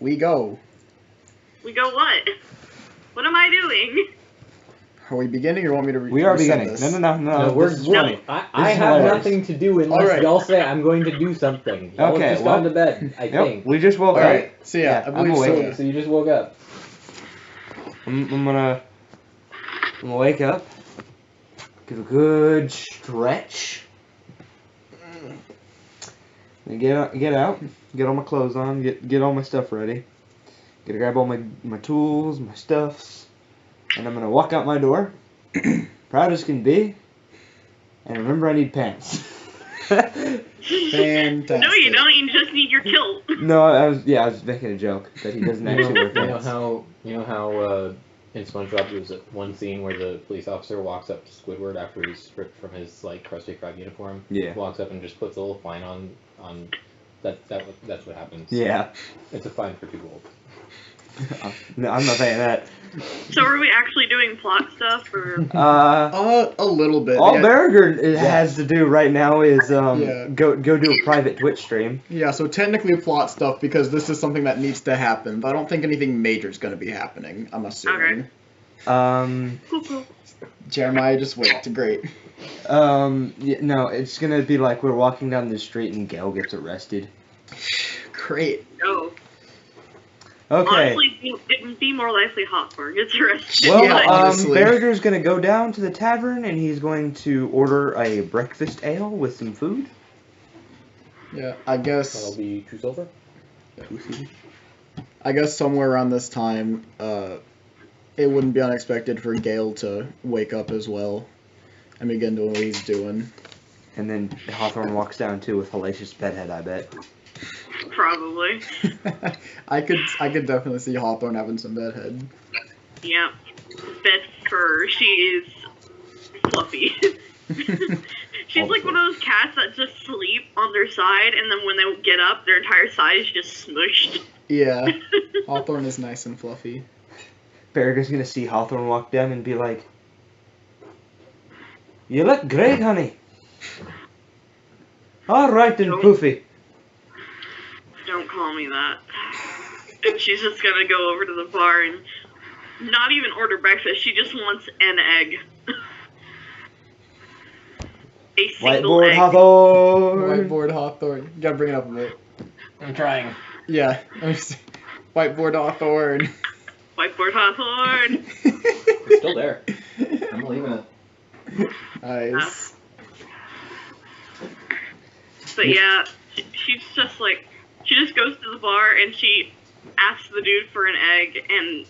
We go. We go what? What am I doing? Are we beginning or want me to We are beginning. this? No, we're this is funny. I have hilarious. nothing to do unless y'all say I'm going to do something. Y'all Okay, have just gone to bed, I think. We just woke up. Alright, so yeah, I I'm believe awake. So you just woke up. I'm gonna wake up, give a good stretch, and get out, get all my clothes on, get all my stuff ready, gotta grab all my tools, my stuffs, and I'm gonna walk out my door, proud as can be, and remember I need pants. Fantastic. No, you don't. You just need your kilt. No, I was making a joke that he doesn't actually wear You pants. know how in SpongeBob there's one scene where the police officer walks up to Squidward after he's stripped from his like Krusty Krab uniform. Yeah. Walks up and just puts a little fine on that's what happens. Yeah. It's a fine for too old. No, I'm not saying that. So are we actually doing plot stuff, or? A little bit. All yeah. Barugur has to do right now is Yeah. go do a private Twitch stream. Yeah, so technically plot stuff because this is something that needs to happen, but I don't think anything major is going to be happening, I'm assuming. Okay. Cool. Jeremiah just wait. Great. Yeah, no, it's gonna be like we're walking down the street and Gale gets arrested. Great. No. Okay. Honestly, it would be more likely Hawthorn gets arrested. Well, Yeah, honestly. Barragur's gonna go down to the tavern and he's going to order a breakfast ale with some food. Yeah, I That'll guess be 2 silver. somewhere around this time, it wouldn't be unexpected for Gale to wake up as well and begin doing what he's doing. And then Hawthorn walks down too with hellacious bedhead, I bet. Probably. I could definitely see Hawthorn having some bedhead. Yeah. Bed fur. She is fluffy. She's like one of those cats that just sleep on their side, and then when they get up, their entire side is just smushed. Yeah, Hawthorn is nice and fluffy. Barragur's gonna see Hawthorn walk down and be like, "You look great, honey. All right then, Poofy." Don't call me that. And she's just gonna go over to the bar and not even order breakfast. She just wants an egg. A single Whiteboard egg. Hawthorn. Whiteboard Hawthorn. You gotta bring it up a bit. I'm trying. Yeah. Let me see. Whiteboard Hawthorn. Whiteboard Hawthorn. It's still there. I'm leaving it. Nice. But yeah, she's just like, she just goes to the bar and she asks the dude for an egg and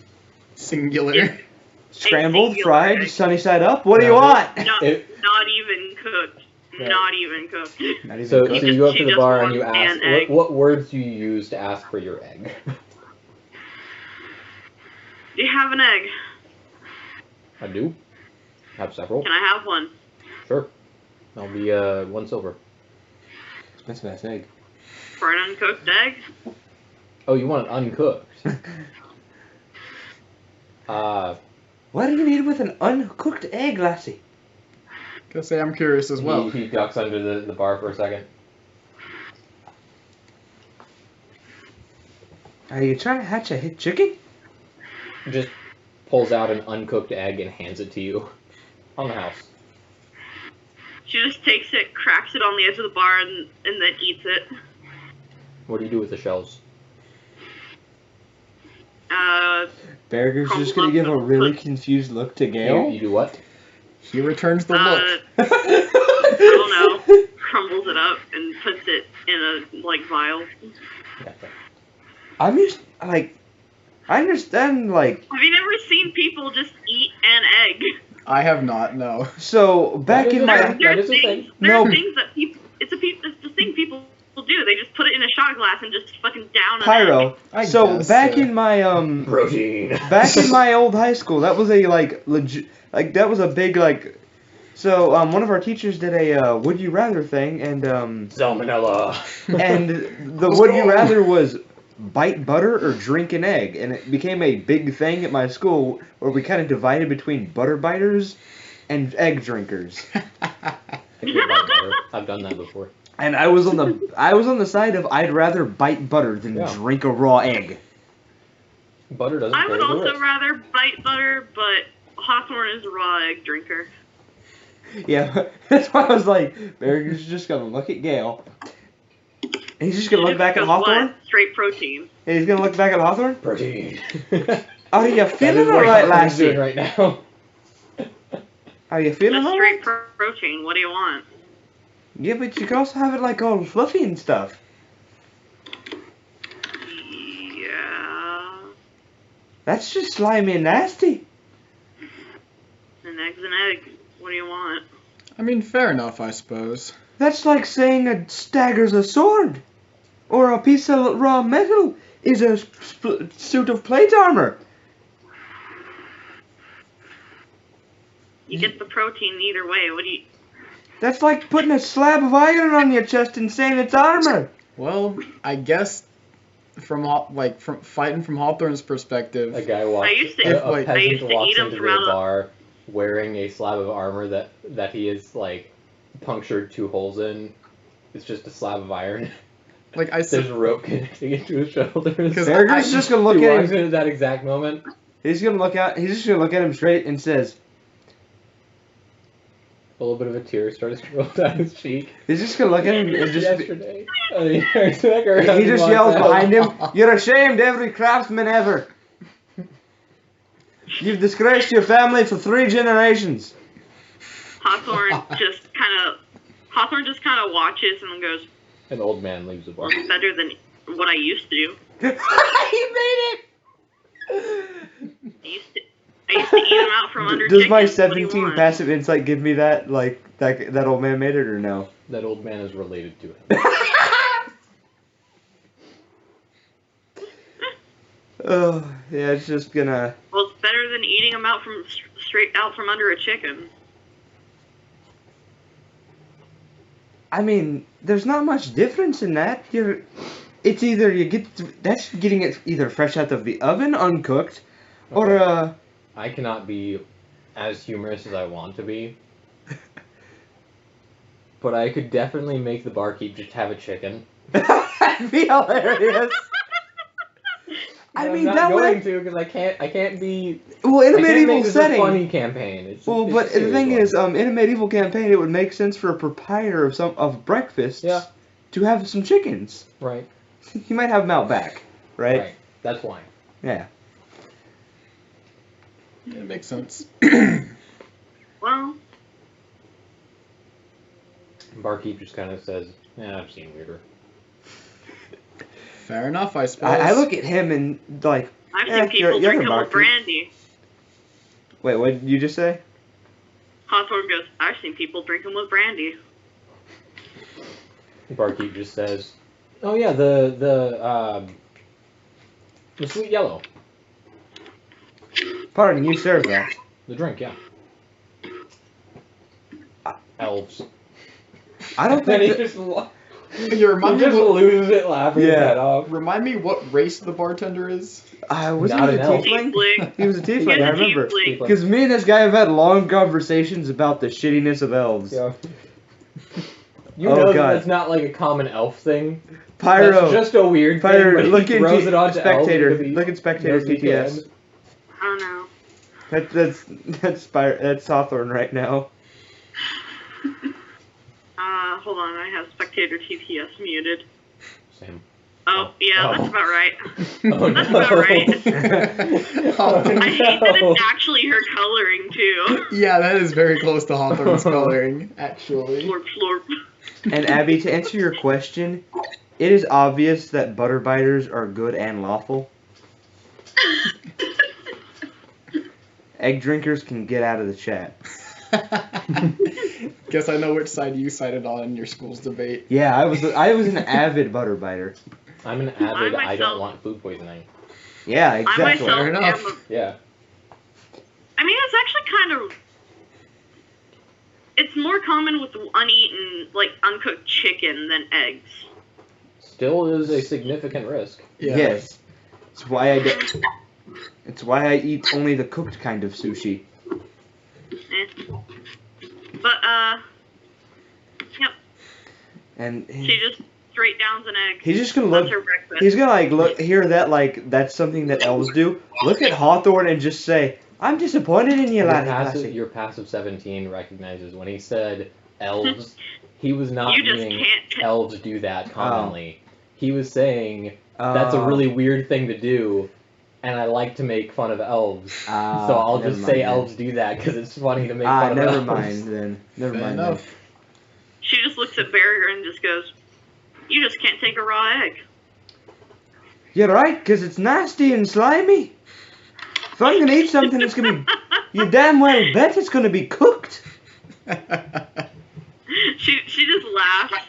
Singular. Scrambled, singular fried, egg. sunny side up. What do you want? not even cooked. Yeah. Not even cooked. Not even So cooked. you go up She to the just bar and you wants ask, an egg. what words do you use to ask for your egg? Do you have an egg? I do. Have several. Can I have one? Sure. That'll be 1 silver. Expensive ass egg. For an uncooked egg? Oh, you want it uncooked? What do you need with an uncooked egg, lassie? Gotta say, I'm curious as well. He ducks under the bar for a second. Are you trying to hatch a hit chicken? Just pulls out an uncooked egg and hands it to you. On the house. She just takes it, cracks it on the edge of the bar, and then eats it. What do you do with the shells? Barragur's just gonna give a really confused look to Gale. You do what? He returns the look. I don't know. Crumbles it up and puts it in a, vial. I'm just, I understand, Have you never seen people just eat an egg? I have not, no. so, back in my... That is a thing. There are No. things that people, it's the thing people do. They just put it in a shot glass and just fucking down an Pyro. egg. So, guess, back yeah. in my, Protein. back in my old high school, that was a, legit, that was a big, so, one of our teachers did a, would you rather thing, and, Salmonella. and the would you rather was bite butter or drink an egg, and it became a big thing at my school where we kind of divided between butter biters and egg drinkers. I've done that before. And I was on the side of I'd rather bite butter than drink a raw egg. Butter doesn't I carry would the also risk. rather bite butter, but Hawthorn is a raw egg drinker. Yeah, that's why I was like, Barracuda's just gonna look at Gale. And he's just gonna look back at Because Hawthorn? what? Straight protein. And he's gonna look back at Hawthorn? Protein. Are you That feeling is what alright, Hawthorn's doing lassie? right now. Are you feeling Just alright? straight protein. What do you want? Yeah, but you can also have it like all fluffy and stuff. Yeah. That's just slimy and nasty. An egg's an egg. What do you want? I mean, fair enough, I suppose. That's like saying a stagger's a sword. Or a piece of raw metal is a suit of plate armor. You get the protein either way. What do you... That's like putting a slab of iron on your chest and saying it's armor. Well, I guess from fighting from Hawthorne's perspective, A guy walks. I used to- If, a like- I peasant used to walks eat 'em into from the out of- bar wearing a slab of armor that he is like punctured 2 holes in. It's just a slab of iron. like I There's said, a rope connecting it to his shoulders. 'Cause Barracuda's just gonna look He at walks him. in at that exact moment. He's just gonna look at him straight and says, A little bit of a tear starts to roll down his cheek. he's just gonna look at him and just. Yesterday. And he turns back around He just and yells walks out. behind him, "You're ashamed, every craftsman ever. You've disgraced your family for 3 generations." Hawthorn just kind of watches and goes, An old man leaves the bar. well, it's better than what I used to do. He made it! I used to eat them out from under Does my chickens. What do you 17 want? passive insight give me that, like, that old man made it, or no? That old man is related to him. Oh, yeah, it's just gonna... Well, it's better than eating them out from straight out from under a chicken. I mean, there's not much difference in that. It's either that's getting it either fresh out of the oven, uncooked, or, I cannot be as humorous as I want to be. But I could definitely make the barkeep just have a chicken. That'd be hilarious. I mean, I'm that not going would... to because I can't be. Well, in a I can't medieval make this setting... a funny campaign. It's Well, it's but a serious the thing one. is, in a medieval campaign, it would make sense for a proprietor of breakfasts Yeah. to have some chickens. Right. He might have them out back, right? That's why. Yeah. yeah, it makes sense. Well, Barkeep just kind of says, I've seen weirder. Fair enough, I suppose. I look at him and, like... I've Yeah, seen people you're drink the them with barkeep. brandy. Wait, what did you just say? Hawthorn goes, I've seen people drink them with brandy. Barkeep just says, oh yeah, the sweet yellow. Pardon, you serve that. The drink, yeah. Elves. I don't Then he think... just, You remind he me just what, loses it laughing his Yeah. head off. remind me what race the bartender is? Wasn't Not he a an elf. tiefling? Tiefling. He was a He tiefling, is I a remember. tiefling. Because me and this guy have had long conversations about the shittiness of elves. Yeah. You Oh, know God. that's not like a common elf thing. Pyro. That's just a weird thing. Pyro, But look he at throws it onto Spectator. elves because he Look at Spectator knows he TTS. can. I don't know. That's Hawthorn right now. Hold on, I have Spectator TTS muted. Same. Oh, yeah, Oh. that's about right. Oh, That's no. about right. Oh, I hate that no. it's actually her coloring, too. Yeah, that is very close to Hawthorne's coloring, actually. Florp, florp. And Abby, to answer your question, it is obvious that butter biters are good and lawful. Egg drinkers can get out of the chat. Guess I know which side you sided on in your school's debate. Yeah, I was an avid butter biter. I'm an avid, I don't myself- want food poisoning. Yeah, I exactly. myself Fair am enough. Yeah. I mean, it's actually kind of... It's more common with uneaten, like, uncooked chicken than eggs. Still is a significant risk. Yeah. Yes. It's why I eat only the cooked kind of sushi. But, yep. And She just straight down's an egg. He's just gonna That's look. her breakfast. He's gonna like look, hear that like that's something that elves do. Look at Hawthorn and just say, "I'm disappointed in you, laddie." Your passive 17 recognizes when he said elves, he was not You just meaning can't- elves do that commonly. He was saying that's a really weird thing to do, and I like to make fun of elves. So I'll just say elves do that because it's funny to make fun of elves. Never mind then. Never Fair mind enough. then. She just looks at Barracuda and just goes, "You just can't take a raw egg." You're right, because it's nasty and slimy. If I'm gonna eat something, it's gonna be. You damn well bet it's gonna be cooked. She just laughs.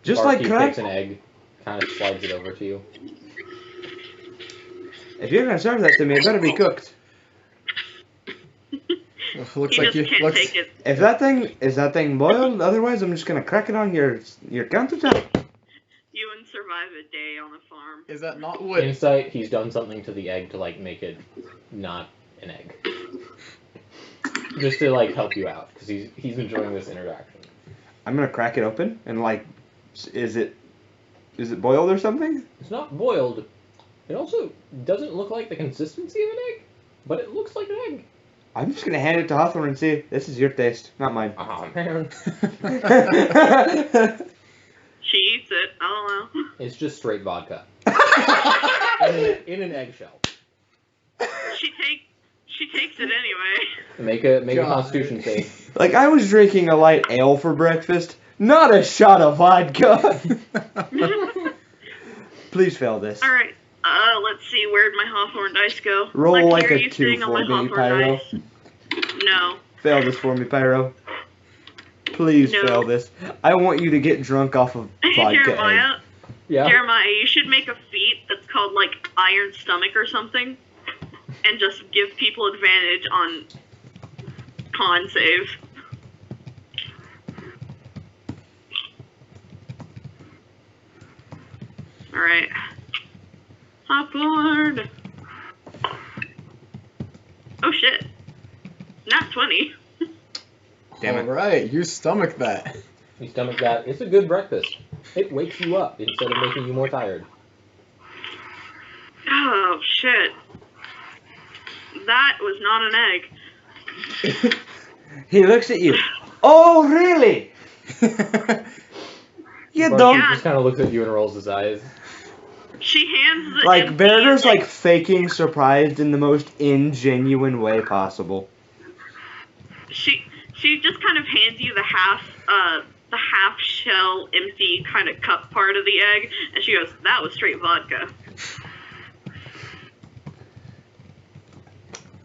Just Barkeep like takes crack. an egg, kind of slides it over to you. If you're gonna serve that to me, it better be cooked. Looks He like just you. can't Looks, take it. If that thing boiled, otherwise I'm just gonna crack it on your countertop. You wouldn't survive a day on a farm. is that not what? Insight, he's done something to the egg to like make it not an egg. Just to like help you out, because he's enjoying this interaction. I'm gonna crack it open and like, is it boiled or something? It's not boiled. It also doesn't look like the consistency of an egg, but it looks like an egg. I'm just gonna hand it to Hawthorn and say, "This is your taste, not mine." Oh man. She eats it. I don't know. It's just straight vodka. in an eggshell. She takes it anyway. Make a God. constitution save. Like I was drinking a light ale for breakfast, not a shot of vodka. Please fail this. All right. Let's see. Where'd my Hawthorn dice go? Roll Lexi, like are a you 2 sitting on for my me, Hawthorn Pyro. dice? No. Fail this for me, Pyro. Please No. fail this. I want you to get drunk off of Hey, vodka. Jeremiah. Yeah. Jeremiah, you should make a feat that's called like Iron Stomach or something, and just give people advantage on con save. All right. Hawthorn. Oh shit. Not 20. Damn it. All right, you stomach that. You stomach that. It's a good breakfast. It wakes you up instead of making you more tired. Oh shit. That was not an egg. He looks at you. Oh, really? You Barkeep don't. just kind of looks at you and rolls his eyes. She hands the Like, empty Barracuda's egg. like faking surprised in the most ingenuine way possible. She just kind of hands you the half shell empty kind of cup part of the egg, and she goes, "That was straight vodka."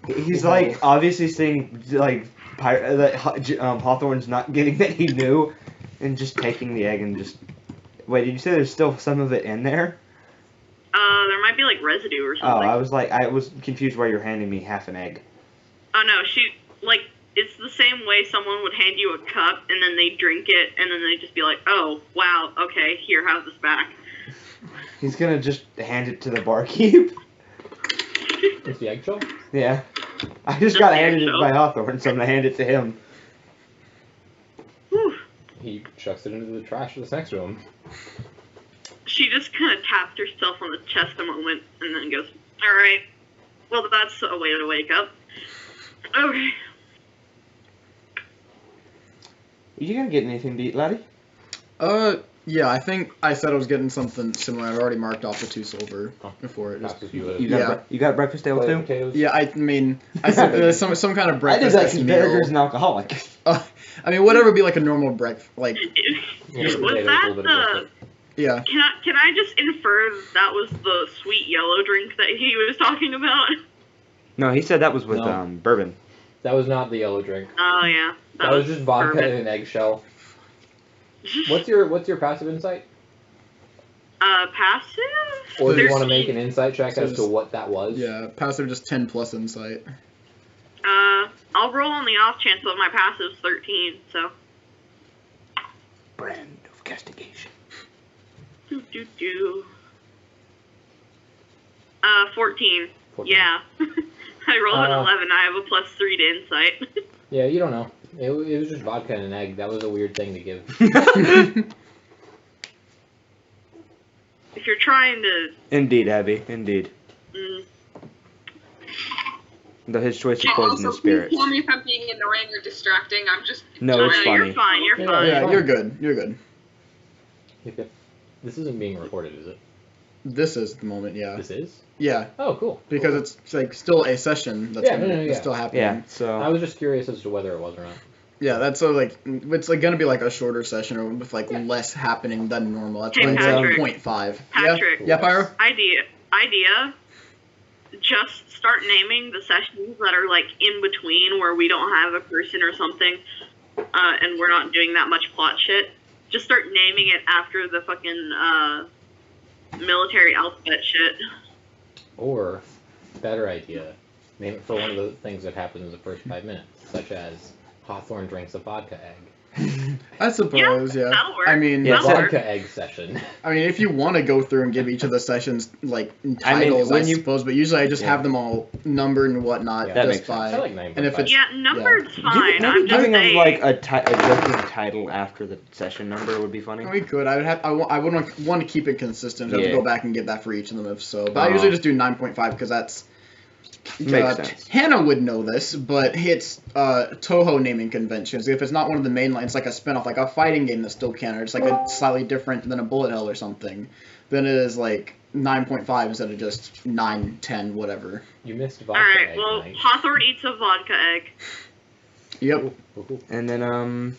He's like obviously seeing like that Hawthorn's not getting that he knew, and just taking the egg and just. Wait, did you say there's still some of it in there? There might be like residue or Oh, something. I was confused why you're handing me half an egg. Oh no, it's the same way someone would hand you a cup and then they drink it and then they just be like, "Oh, wow, okay, here, have this back." He's gonna just hand it to the barkeep. It's the eggshell? Yeah. I just Just got the handed it eggshell. by Hawthorn, so I'm gonna hand it to him. Whew. He chucks it into the trash that's next to him. She just kind of taps herself on the chest a moment and then goes, "All right, well, that's a way to wake up." Okay. Are you gonna get anything to eat, laddie? Yeah, I think I said I was getting something similar. I'd already marked off the 2 silver before it. Just, Passes you a You got Yeah. you got breakfast ale too? potatoes. yeah, I mean, I said some kind of I did breakfast that because meal. Barracuda's an alcoholic. I mean, whatever would be like a normal breakfast, like Little Was potatoes, that little bit of biscuit. yeah. Can I just infer that was the sweet yellow drink that he was talking about? No, he said that was with No. bourbon. That was not the yellow drink. Oh yeah. That was just vodka bourbon. in an eggshell. What's your passive insight? Passive? Or do you want to 13. make an insight check So as to just- what that was? Yeah, passive just 10 plus insight. I'll roll on the off chance that my passive's 13, so. Brand of castigation. Do. 14. 14. Yeah. I rolled an Uh, 11. I have a +3 to insight. Yeah, you don't know. It was just vodka and an egg. That was a weird thing to give. If you're trying to... Indeed, Abby. Indeed. Though his choice of poison is spirit. Tell me if I'm being annoying or distracting. I'm just... No, it's funny. You're fine. You're fine. Yeah, you're good. You're good. Okay. This isn't being recorded, is it? This is the moment, yeah. This is? Yeah. Oh, cool. Because it's like still a session that's it's still happening. Yeah, so... I was just curious as to whether it was or not. Yeah, that's so like it's like gonna be like a shorter session or with like less happening than normal. That's why it's Patrick. 0.5. Patrick. Yeah, Pyro? Idea. Just start naming the sessions that are like in between where we don't have a person or something, and we're not doing that much plot shit. Just start naming it after the fucking military alphabet shit. Or, better idea, name it for one of the things that happens in the first 5 minutes, such as Hawthorn drinks a vodka egg. I suppose, yeah. That'll work. I mean, Vodka egg session. I mean, if you want to go through and give each of the sessions like titles, I suppose, but usually I just have them all numbered and whatnot. Yeah, that just makes by, sense. I like 9.5. and if it's numbered's fine. Maybe I'm just giving him saying. like a joking title after the session number would be funny. we could. I would want to keep it consistent. I have to go back and get that for each of them if so. But I usually just do 9.5 because that's. Makes sense. Hannah would know this, but it's Toho naming conventions. If it's not one of the main lines, like a spinoff, like a fighting game that's still canon, it's like a slightly different than a bullet hell or something, then it is like 9.5 instead of just 9, 10, whatever. You missed vodka Alright, egg. well, Night. Hawthorn eats a vodka egg. Yep. Cool. And then,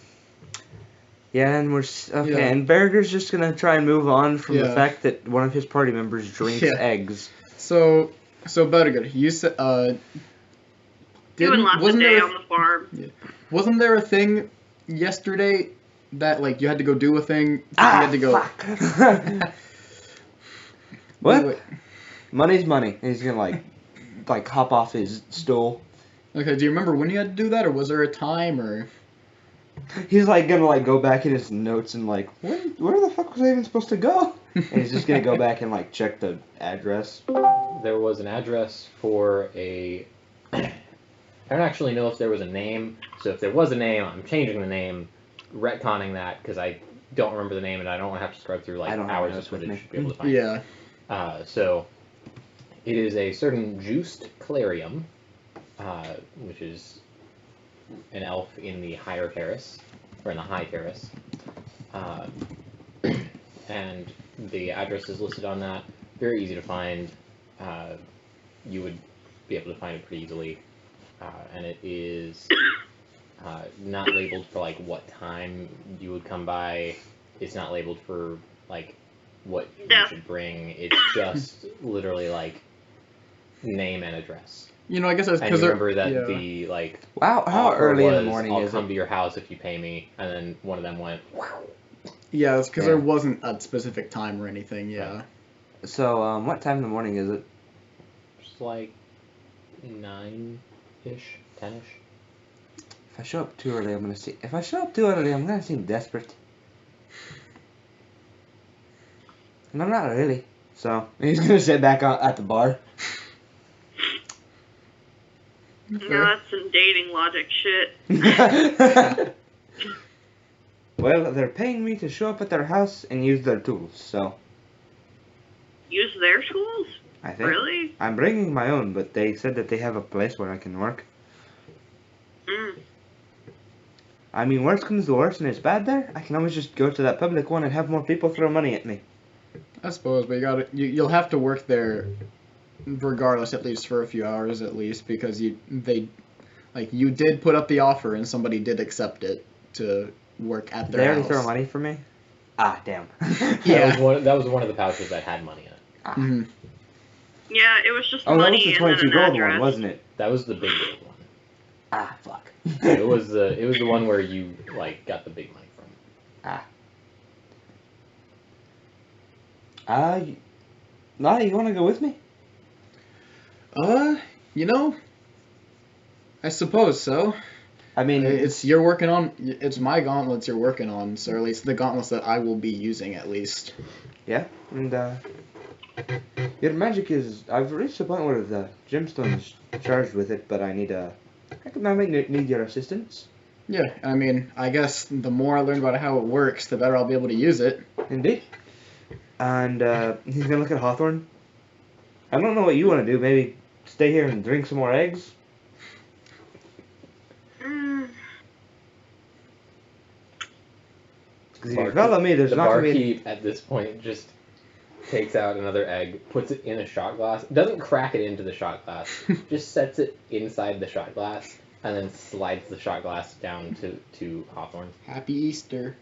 yeah, and Yeah. and Baruger's just gonna try and move on from the Yeah. fact that one of his party members drinks eggs. So Barugur, you said Doing lots of day on the farm. wasn't there a thing yesterday that like you had to go do a thing? You Ah, had to go. fuck. What? Wait. Money's money. And he's gonna like hop off his stool. Okay, do you remember when you had to do that, or was there a time, or? He's like gonna like go back in his notes and like, where the fuck was I even supposed to go? And he's just gonna go back and like check the address. There was an address for a... I don't actually know if there was a name, so if there was a name, I'm changing the name, retconning that, because I don't remember the name and I don't want to have to scrub through like hours of footage to be able to find it. Yeah. So, it is a certain juiced Clarium, which is an elf in the higher terrace, or in the high terrace. And the address is listed on that. Very easy to find. You would be able to find it pretty easily. And it is not labeled for like what time you would come by. It's not labeled for like what you should bring. It's just literally like name and address. You know, I guess it's And because remember that the like Wow, how offer early in the was, morning I'll is come it? to your house if you pay me, and then one of them went. Yeah, it's because Yeah. there wasn't a specific time or anything. Yeah. So, what time in the morning is it? Just like 9-ish, 10-ish. If I show up too early, I'm gonna seem desperate. And I'm not really. So, he's gonna sit back at the bar. No, that's some dating logic shit. Well, they're paying me to show up at their house and use their tools, so Use their tools? I think. Really? I'm bringing my own, but they said that they have a place where I can work. I mean, worst comes to worst and it's bad there, I can always just go to that public one and have more people throw money at me. I suppose, but you'll have to work there regardless, at least for a few hours at least, because you did put up the offer and somebody did accept it to work at their They house. already throw money for me? Ah, damn. Yeah. That was one of the pouches that had money in it. Mm-hmm. Yeah, it was just Oh, that was money the and 22 then an gold address. one, wasn't it? That was the big gold one. Ah, fuck. So it was the one where you like got the big money from. Nada, you wanna go with me? You know, I suppose so. I mean, It's my gauntlets you're working on, so at least the gauntlets that I will be using at least. yeah, and your magic is, I've reached the point where the gemstone's charged with it, but I might need your assistance. Yeah, I mean, I guess the more I learn about how it works, the better I'll be able to use it. Indeed. And he's gonna look at Hawthorn. I don't know what you want to do. Maybe stay here and drink some more eggs. Because if you follow me, there's the not gonna be. barkeep at this point just takes out another egg, puts it in a shot glass, doesn't crack it into the shot glass, just sets it inside the shot glass, and then slides the shot glass down to Hawthorn. Happy Easter.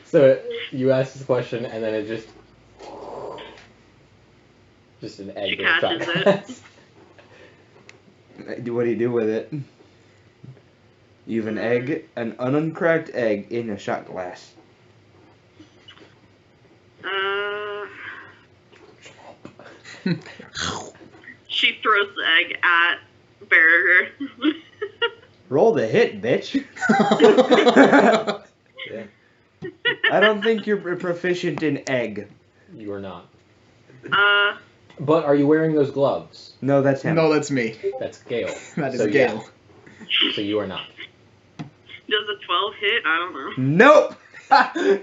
So you ask this question, and then it just an egg She in a shot catches glass. What do you do with it? You have an egg, an uncracked egg in a shot glass. She throws the egg at Barracuda. Roll the hit, bitch. Yeah. I don't think you're proficient in egg. You are not. But are you wearing those gloves? No, that's him. No, that's me. That's Gale. That is So, Gale. Yeah. So you are not. Does a 12 hit? I don't know. Nope.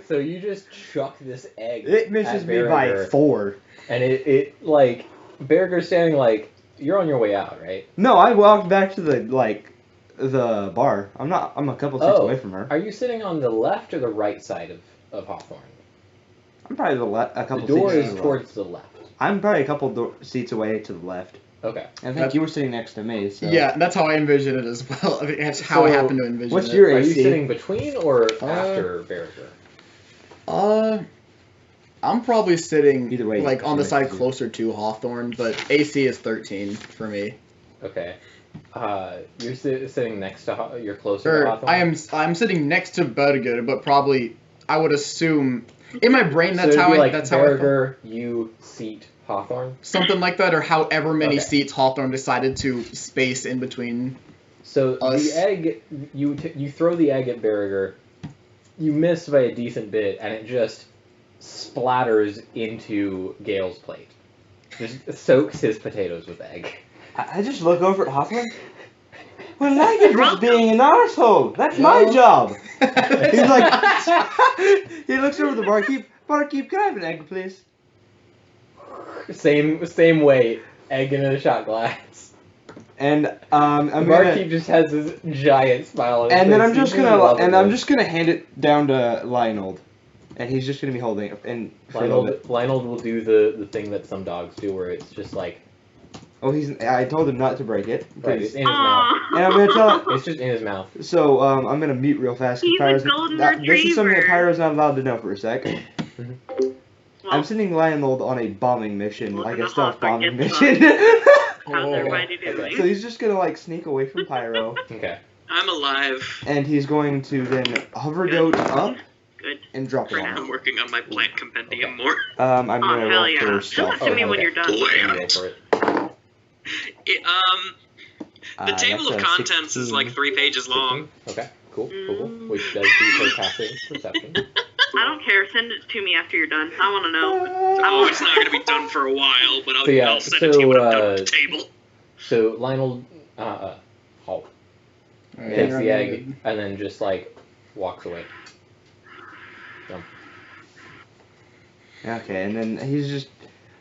So you just chuck this egg. It misses at me by Barracuda, 4. And it like Barragur's standing like you're on your way out, right? No, I walked back to the bar. I'm a couple seats away from her. Are you sitting on the left or the right side of Hawthorn? I'm probably a couple The door seats is to the towards the left. I'm probably a couple seats away to the left. Okay. I think you were sitting next to me. So. Yeah, that's how I envision it as well. I mean, that's how I happen to envision what's it. your Are you AC? sitting between or after Barragur? I'm probably sitting Either way, like on the you side make it. closer to Hawthorn, but AC is 13 for me. Okay. You're sitting next to you're closer to Or Hawthorn? I'm sitting next to Barugur, but probably I would assume in my brain that's so how it'd be that's how I thought. Barragur, you seat Hawthorn. Something like that, or however many Okay. seats Hawthorn decided to space in between. So Us. the egg, you throw the egg at Barragur, you miss by a decent bit, and it just splatters into Gale's plate. Just soaks his potatoes with egg. I just look over at Hawthorn. Well, I get just being an arsehole. That's my job. He's like, he looks over the barkeep. Barkeep, can I have an egg, please? Same weight, egg in a shot glass. And I'm The barkeep just has this giant smile on his and then face. I'm just He's really loving I'm this. just gonna hand it down to Lionel, and he's just gonna be holding it. And for a little bit. Lionel will do the thing that some dogs do, where it's just like Oh, I told him not to break it. right, it's in his mouth. And I'm gonna tell him. It's just in his mouth. So I'm gonna mute real fast. 'Cause He's a Pyro's, golden this is something that retriever. Pyro's not allowed to know for a sec. Well, I'm sending Lionel on a bombing mission, Well, like then a stealth Hawthorn bombing gets mission. how's everybody okay. doing? So he's just gonna like sneak away from Pyro, Okay. I'm alive. and he's going to then hover goat up Good. and drop it For on now. him. I'm working on my plant compendium more. I'm Oh, gonna hell roll yeah. for Send stealth. it to me when okay. you're done. Boy. You go for it. The table That's of a contents is 16. like 3 pages long. Okay. Cool. Which does the passive perception. I don't care. Send it to me after you're done. I want to know. Oh, it's not going to be done for a while, but I'll, So, yeah, I'll send it to you when I'm done with the so, table. So Lionel takes the egg and then just like walks away. Okay, and then he's just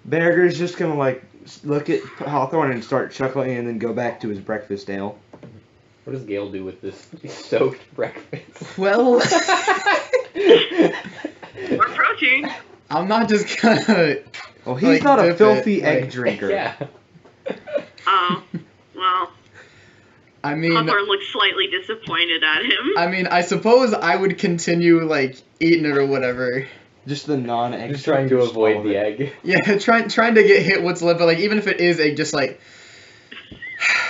Barrager's just gonna like look at Hawthorn and start chuckling, and then go back to his breakfast ale. What does Gale do with this soaked breakfast? Well, More protein. I'm not just gonna. Well, he's Like, not a dip filthy it, egg like- drinker. Yeah. Oh, well. I mean, Hawthorn looks slightly disappointed at him. I suppose I would continue like eating it or whatever. Just the non-egg. Just trying to drinkers, all avoid of the it. egg. Yeah, trying to get hit what's left, but like even if it is egg, just like.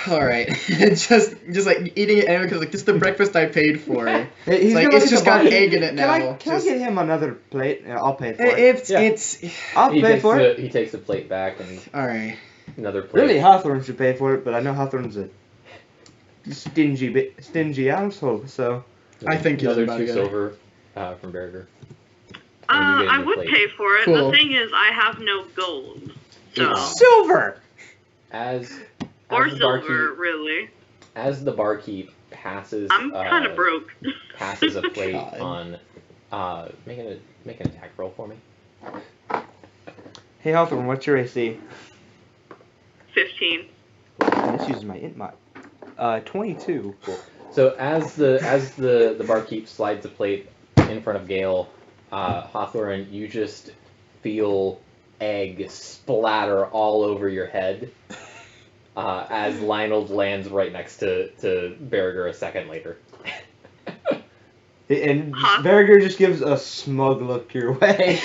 All right, just like eating it anyway because like this is the breakfast I paid for. Hey, It's like gonna it's look just at the got barkeep. egg in it now. Can I Just- get him another plate? Yeah, I'll pay for it. It's I'll pay for it. He takes the plate back and all right. another plate. Really, Hawthorn should pay for it, but I know Hawthorn's a stingy asshole. So I think you're another about 2 to silver from Barragur. And you get I the would plate. pay for it. Cool. The thing is, I have no gold. So. silver. As Or the silver, barkeep, really. as the barkeep passes, I'm kind of broke. passes a plate God. on, make an attack roll for me. Hey, Hawthorn, what's your AC? 15. This uses my int mod. 22. Cool. So as the barkeep slides a plate in front of Gale, Hawthorn, you just feel egg splatter all over your head as Lionel lands right next to Barracuda a second later. And Barracuda just gives a smug look your way.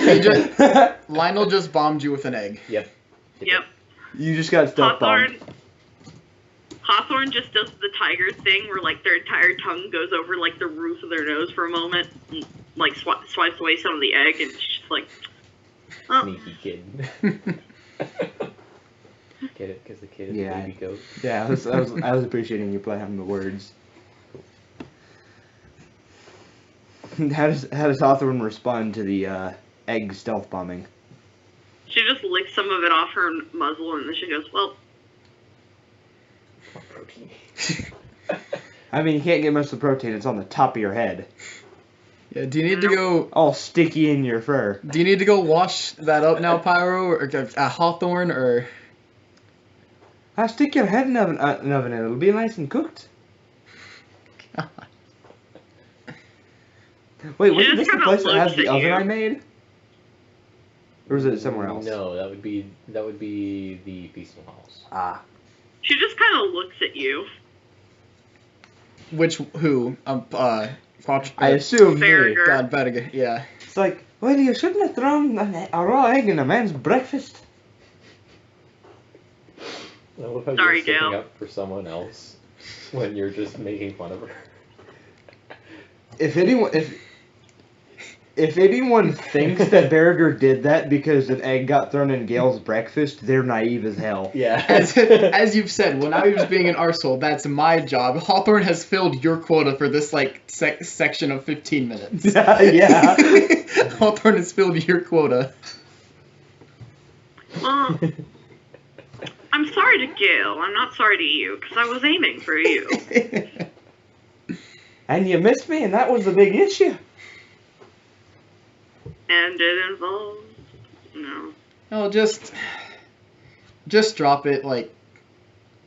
Lionel just bombed you with an egg. Yep. You just got stuff bombed. Hawthorn just does the tiger thing where, like, their entire tongue goes over, like, the roof of their nose for a moment and, like, swipes away some of the egg, and it's just like, oh. Sneaky kid. Get it? Because the kid is a baby goat. Yeah, I was appreciating you play on the words. How does Hawthorn respond to the egg stealth bombing? She just licks some of it off her muzzle, and then she goes, well... Protein. I mean, you can't get much of the protein. It's on the top of your head. Yeah, do you need to go... All sticky in your fur. Do you need to go wash that up now, Pyro, or Hawthorn, or... I'll stick your head in an oven and it'll be nice and cooked. God. Wait, She wasn't just this the kinda place that has looks the at oven you. I made? Or is it somewhere else? No, that would be the feasting halls. Ah. She just kind of looks at you. Who? Cuatro. I assume me. Barracuda. God, better yeah. It's like, well, you shouldn't have thrown a raw egg in a man's breakfast. I love how Sorry, you're sticking Gale. up for someone else when you're just making fun of her. If anyone thinks that Barracuda did that because an egg got thrown in Gale's breakfast, they're naive as hell. Yeah. As you've said, when I was being an arsehole, that's my job. Hawthorn has filled your quota for this, like, section of 15 minutes. Yeah. Hawthorn has filled your quota. Well, I'm sorry to Gale. I'm not sorry to you, because I was aiming for you. And you missed me, and that was the big issue. And it involved... No. No, just drop it. Like,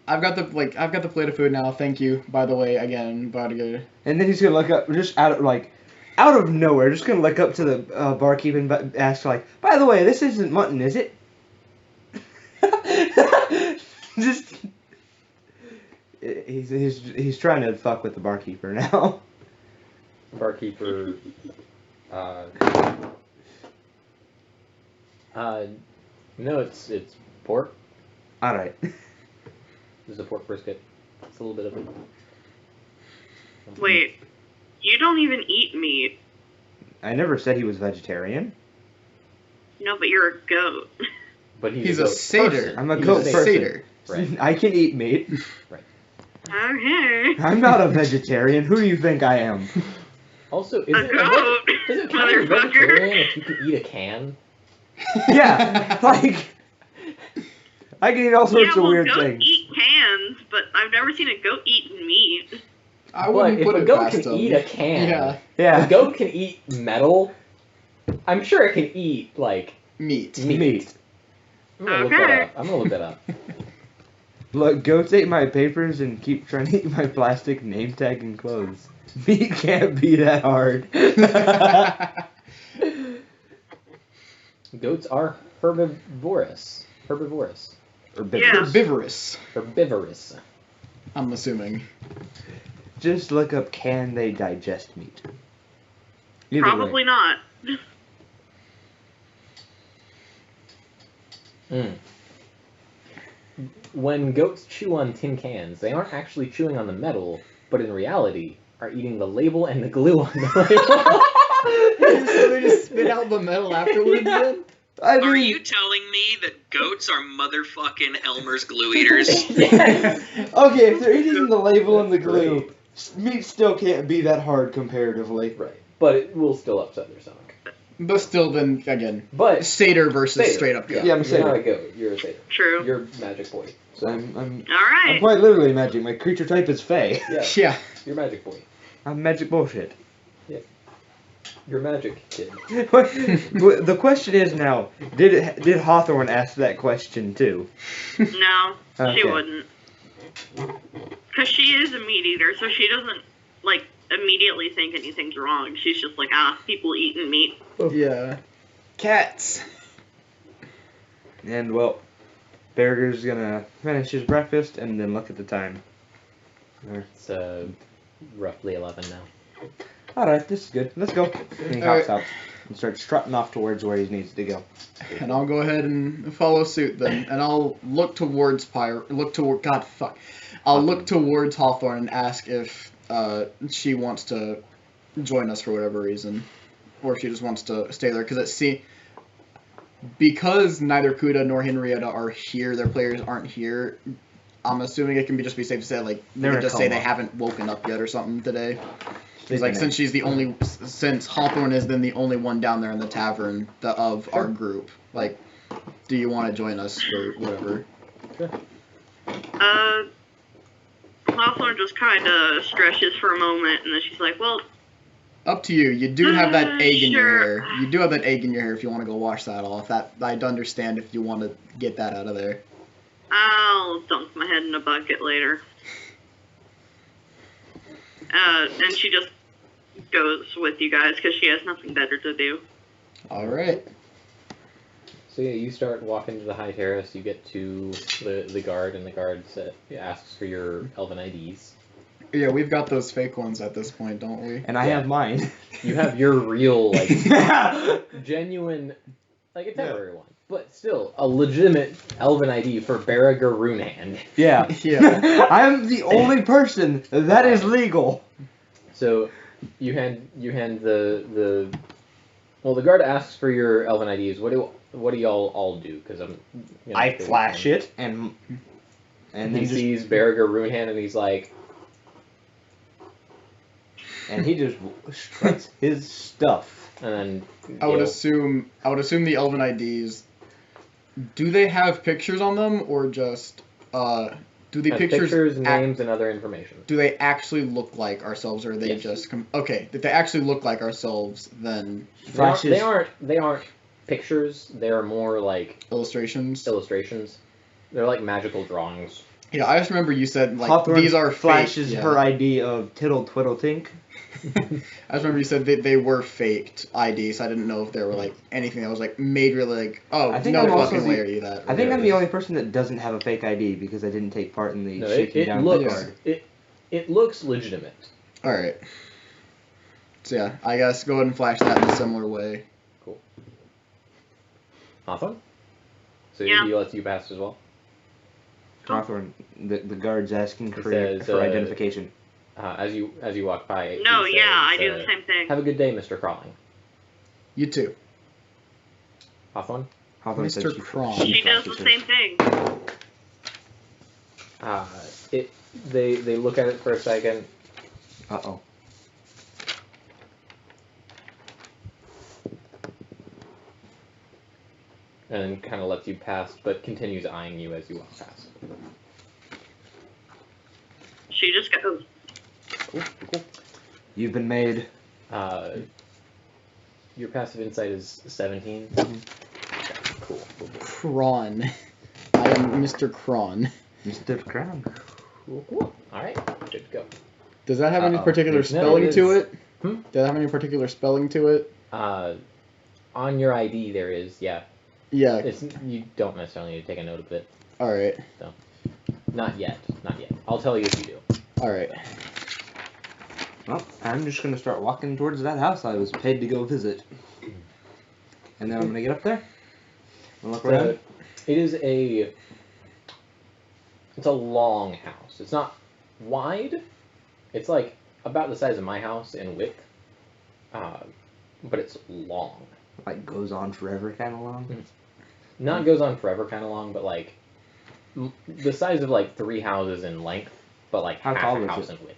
I've got the plate of food now. Thank you, by the way, again, Barugur. And then he's gonna look up, just out of nowhere, just gonna look up to the barkeep and ask, like, by the way, this isn't mutton, is it? Just, he's trying to fuck with the barkeeper now. Barkeeper. No, it's pork. All right. There's a pork brisket. It's a little bit of it. Wait, you don't even eat meat. I never said he was vegetarian. No, but you're a goat. But He's a satyr. person. I'm a He's goat person. Satyr. Right. I can eat meat. Okay. I'm not a vegetarian. Who do you think I am? Also, A goat, is it kind of motherfucker. vegetarian if you can eat a can? Yeah, like, I can eat all sorts of weird goats things. eat cans, but I've never seen a goat eat meat. I But wouldn't if put a it goat past can him. eat a can, Yeah, Yeah. a goat can eat metal. I'm sure it can eat like meat. Meat. I'm gonna look that up. I'm gonna look that up. Look, goats ate my papers and keep trying to eat my plastic name tag and clothes. Meat can't be that hard. Goats are herbivorous. Herbivorous. Yeah. Herbivorous, Herbivorous. I'm assuming. Just look up, can they digest meat? Either Probably way. not. When goats chew on tin cans, they aren't actually chewing on the metal, but in reality are eating the label and the glue on the label. So they just spit out the metal afterwards then? I Are mean, you telling me that goats are motherfucking Elmer's glue eaters? Yes. okay, if they're eating the label and the glue, meat still can't be that hard comparatively. Right. But it will still upset their stomach. But still, then again, But satyr versus Satyr. straight up goat. Yeah, I'm you're saying. not a goat. You're a satyr. True. You're magic boy. So I'm Alright. quite literally magic. My creature type is Fey. Yeah. Yeah. You're magic boy. I'm magic bullshit. You're magic kid. The question is now, did Hawthorn ask that question too? No, Okay. she wouldn't. Because she is a meat eater, so she doesn't, like, immediately think anything's wrong. She's just like, people eating meat. Yeah. Cats. And well, Barragur's gonna finish his breakfast and then look at the time. It's roughly 11 now. Alright, this is good. Let's go. And he hops out and starts strutting off towards where he needs to go. And I'll go ahead and follow suit then, and I'll look towards Pyro. I'll look towards Hawthorn and ask if she wants to join us for whatever reason, or if she just wants to stay there. Because neither Kuda nor Henrietta are here, their players aren't here. I'm assuming it can just be safe to say like they They're can in just say coma. they haven't woken up yet or something today. It's Sleeping like since Hawthorn has been the only one down there in the tavern of our group, like, do you want to join us or whatever? Hawthorn just kind of stretches for a moment, and then she's like, well, Up to you. You do have that egg in your sure. hair. You do have that egg in your hair if you want to go wash that off. That I'd understand if you want to get that out of there. I'll dunk my head in a bucket later. And she just goes with you guys because she has nothing better to do. All right. So yeah, you start walking to the high terrace. You get to the guard, and the guard asks for your elven IDs. Yeah, we've got those fake ones at this point, don't we? And I have mine. You have your real, like, genuine, like a temporary one, but still a legitimate elven ID for Barracuda Runehand. Yeah. Yeah. I'm the only person that is legal. So you hand the guard asks for your elven IDs. What do y'all all do? Because I flash it and he then sees Barracuda Runehand and he's like, and he just struts his stuff. and then I would Gale- assume the elven IDs. Do they have pictures on them, or just do the have pictures names, and other information. do they actually look like ourselves, or are they Yes. just okay? If they actually look like ourselves, then Flashes. They aren't pictures. They are more like illustrations. illustrations. They're like magical drawings. Yeah, I just remember you said like Hawthorn these are flashes fake. Yeah. her ID of Tittle Twiddle Tink. I just remember you said they were faked IDs. So I didn't know if there were like anything that was like made really like I think no I'm also fucking the- way are you that. I think I'm the only person that doesn't have a fake ID because I didn't take part in the No, shaking it down looks the guard. it looks legitimate. All right. So yeah, I guess go ahead and flash that in a similar way. Hawthorn? So Yeah. he lets you pass as well? Hawthorn, the guard's asking It for says, for identification. As you walk by. No, he yeah, says, I do the same thing. Have a good day, Mr. Crawling. You too. Hawthorn? Hawthorn Mr. says Kron. She does the flashes same thing. They look at it for a second. Uh-oh. And then kind of lets you pass, but continues eyeing you as you walk past. She just goes. Cool. You've been made. Your passive insight is 17. Mm-hmm. Okay, cool. Kron. I am Mr. Kron. Mr. Crown. Cool. Alright, good to go. Does that have any Uh-oh. particular No, spelling it to is. it? Hmm? Does that have any particular spelling to it? On your ID there is, yeah. Yeah. It's you don't necessarily need to take a note of it. All right. Not yet. I'll tell you if you do. All right. Well, I'm just gonna start walking towards that house I was paid to go visit. And then I'm gonna get up there. And look around. It's a long house. It's not wide. It's like about the size of my house in width. But it's long. Like goes on forever kind of long. Not goes on forever kind of long, but like the size of like 3 houses in length, but like How half tall a is house it? in width.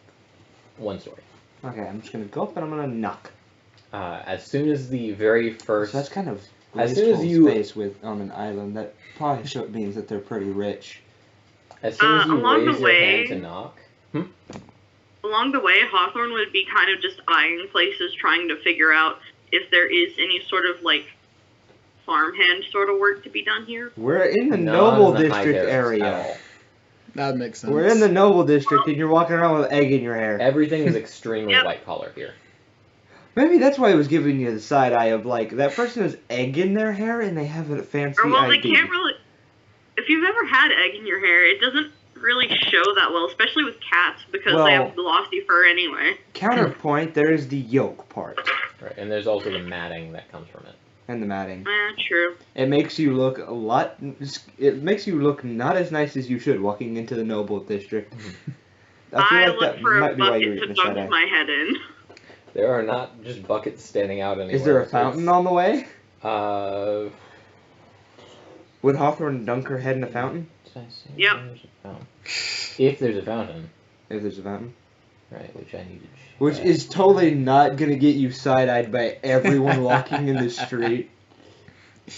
1 story. Okay, I'm just gonna go up and I'm gonna knock. As soon as the very first... So that's kind of As soon as wasteful you- space on an island. That probably means that they're pretty rich. As soon as you along the raise your hand way- to knock... Along the way, Hawthorn would be kind of just eyeing places, trying to figure out if there is any sort of, like, farmhand sort of work to be done here. We're in the Not Noble in the high District terrace at area. all. That makes sense. We're in the Noble District, and you're walking around with egg in your hair. Everything is extremely Yep. white collar here. Maybe that's why I was giving you the side eye of like that person has egg in their hair and they have a fancy Or, well, ID. they can't really... If you've ever had egg in your hair, it doesn't really show that well, especially with cats, because Well- they have glossy fur anyway. Counterpoint, there is the yolk part Right, and there's also the matting that comes from it. and the matting. True. It makes you look a lot. It makes you look not as nice as you should walking into the Noble District. I feel I like look that for a might be why you're bucket to getting the side dunk eye. my head in. There are not just buckets standing out anywhere. Is there a so fountain it's- on the way? Would Hawthorn dunk her head in a fountain? Did I say Yep. there's a fountain? If there's a fountain, If there's a fountain. right, which I need to check. Which is totally not gonna get you side-eyed by everyone walking in the street.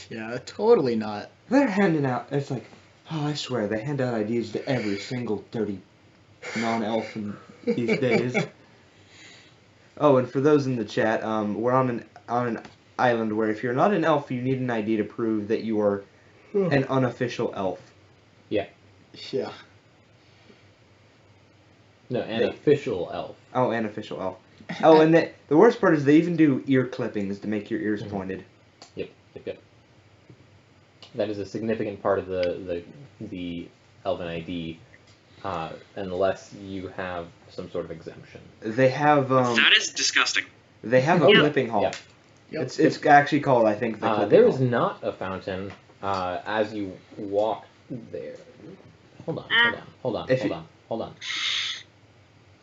Yeah, totally not. They're handing out. It's like, oh, I swear they hand out IDs to every single dirty non-elf these days. Oh, and for those in the chat, we're on an island where if you're not an elf, you need an ID to prove that you are an unofficial elf. Yeah. No, an Yeah. official elf. Oh, an official elf. Oh, and the worst part is they even do ear clippings to make your ears Mhm. pointed. Yep. That is a significant part of the elven ID, unless you have some sort of exemption. They have That is disgusting. they have a Yeah. clipping hall. Yeah. Yep. It's actually called, I think, the clipping There hall. is not a fountain as you walk there. Hold on. If you- Hold on.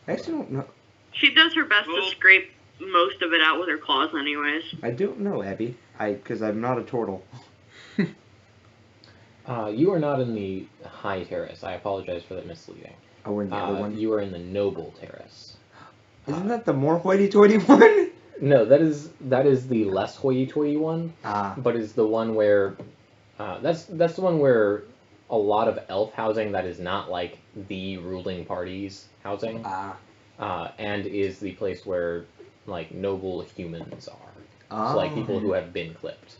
I actually don't know. She does her best to Well- scrape most of it out with her claws anyways. I don't know, Abby. Because I'm not a turtle. You are not in the high terrace. I apologize for that misleading. Oh, we're in the other one. You are in the noble terrace. Isn't that the more hoity-toity one? No, that is the less hoity-toity one, Ah. but is the one where that's the one where a lot of elf housing that is not like the ruling party's housing, and is the place where like noble humans are. So, like people who have been clipped.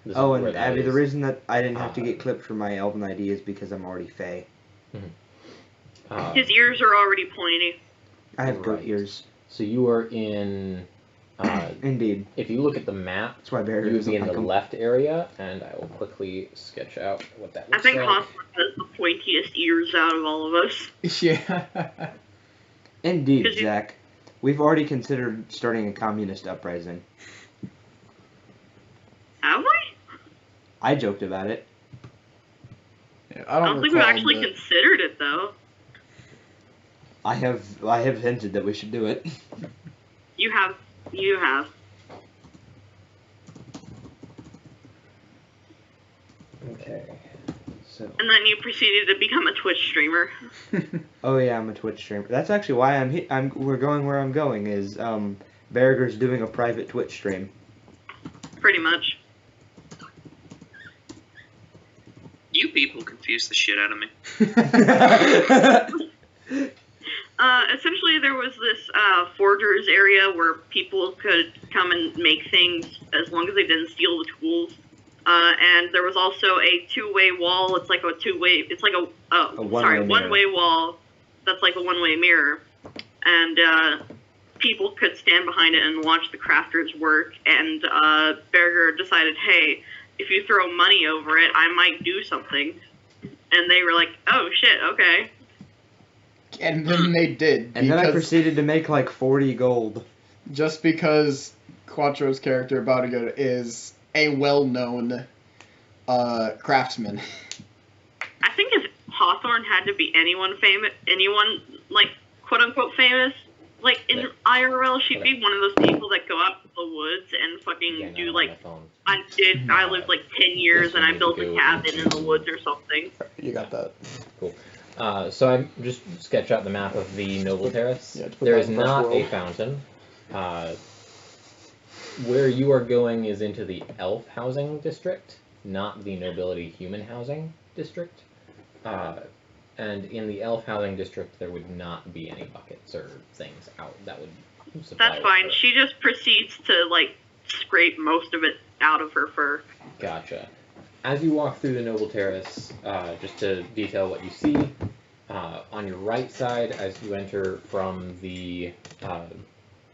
This Oh, is where and that Abby, the is. reason that I didn't have to get clipped for my elven ID is because I'm already Fey. His ears are already pointy. I have goat Right. ears. So you are in. Indeed. If you look at the map, That's why Barry you would doesn't be in like the 'em. left area, and I will quickly sketch out what that I looks think like. Hawthorn has the pointiest ears out of all of us. Yeah. Indeed, 'Cause you- Zach. We've already considered starting a communist uprising. Have we? I joked about it. Yeah, I don't think we've recall, actually but- considered it though. I have hinted that we should do it. You have. Okay. So. And then you proceeded to become a Twitch streamer. Oh yeah, I'm a Twitch streamer. That's actually why we're going where I'm going. Is Barrager's doing a private Twitch stream. Pretty much. You people confuse the shit out of me. Essentially, there was this forgers area where people could come and make things as long as they didn't steal the tools. And there was also a two-way wall. It's like a two-way. It's like one-way wall. That's like a one-way mirror, and people could stand behind it and watch the crafters work. And Berger decided, hey, if you throw money over it, I might do something. And they were like, oh shit, okay. And then they did. And then I because- proceeded to make like 40 gold. Just because Cuatro's character, Barugur, is a well-known craftsman. I think if Hawthorn had to be anyone like quote-unquote famous, like in IRL, she'd be one of those people that go out to the woods and fucking do like, I lived like 10 years and I built a cabin in the woods or something. You got that. Cool. So I just sketch out the map of the noble terrace. Yeah, to put There that is in not Press a World. fountain. Where you are going is into the elf housing district, not the nobility human housing district. And in the elf housing district, there would not be any buckets or things out that would supply. That's fine. water. She just proceeds to, like, scrape most of it out of her fur. Gotcha. As you walk through the noble terrace, just to detail what you see, on your right side, as you enter from the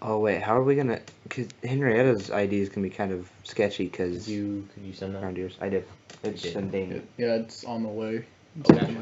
Oh wait, how are we gonna? Because Henrietta's IDs can be kind of sketchy. Cause could you send that? around yours, I did. It's did. sending. Yeah, it's on the way. Okay.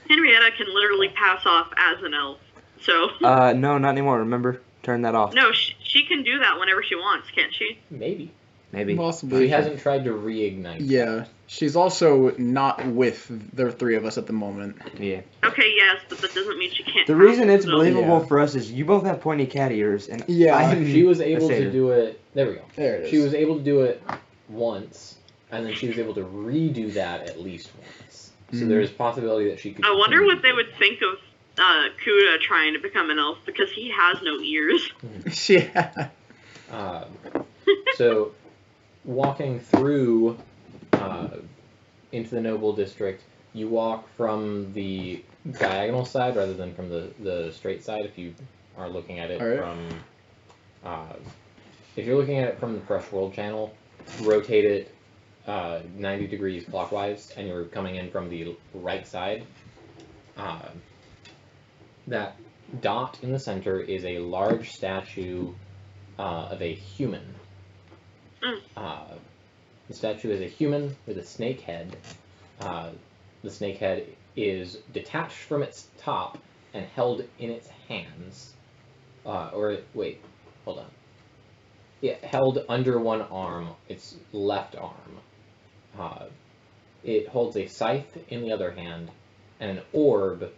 Henrietta can literally pass off as an elf, so... No, not anymore. Remember, turn that off. No, she can do that whenever she wants, can't she? Maybe. Maybe. Possibly. She hasn't tried to reignite. Yeah, she's also not with the three of us at the moment. Yeah. Okay, yes, but that doesn't mean she can't. The reason it's pass, believable Yeah. for us is you both have pointy cat ears, and Yeah. I'm She was a able to satyr. do it. There we go. There it is. She was able to do it once, and then she was able to redo that at least once. So Mhm. there's a possibility that she could. I wonder continue what they would think of Kuda trying to become an elf, because he has no ears. Yeah. So, walking through into the noble district, you walk from the diagonal side rather than from the straight side. If you are looking at it Alright. from, if you're looking at it from the Fresh World channel, rotate it 90 degrees clockwise, and you're coming in from the right side. That dot in the center is a large statue of a human. The statue is a human with a snake head. The snake head is detached from its top and held in its hands. Wait, hold on. Yeah, held under one arm, its left arm. It holds a scythe in the other hand and an orb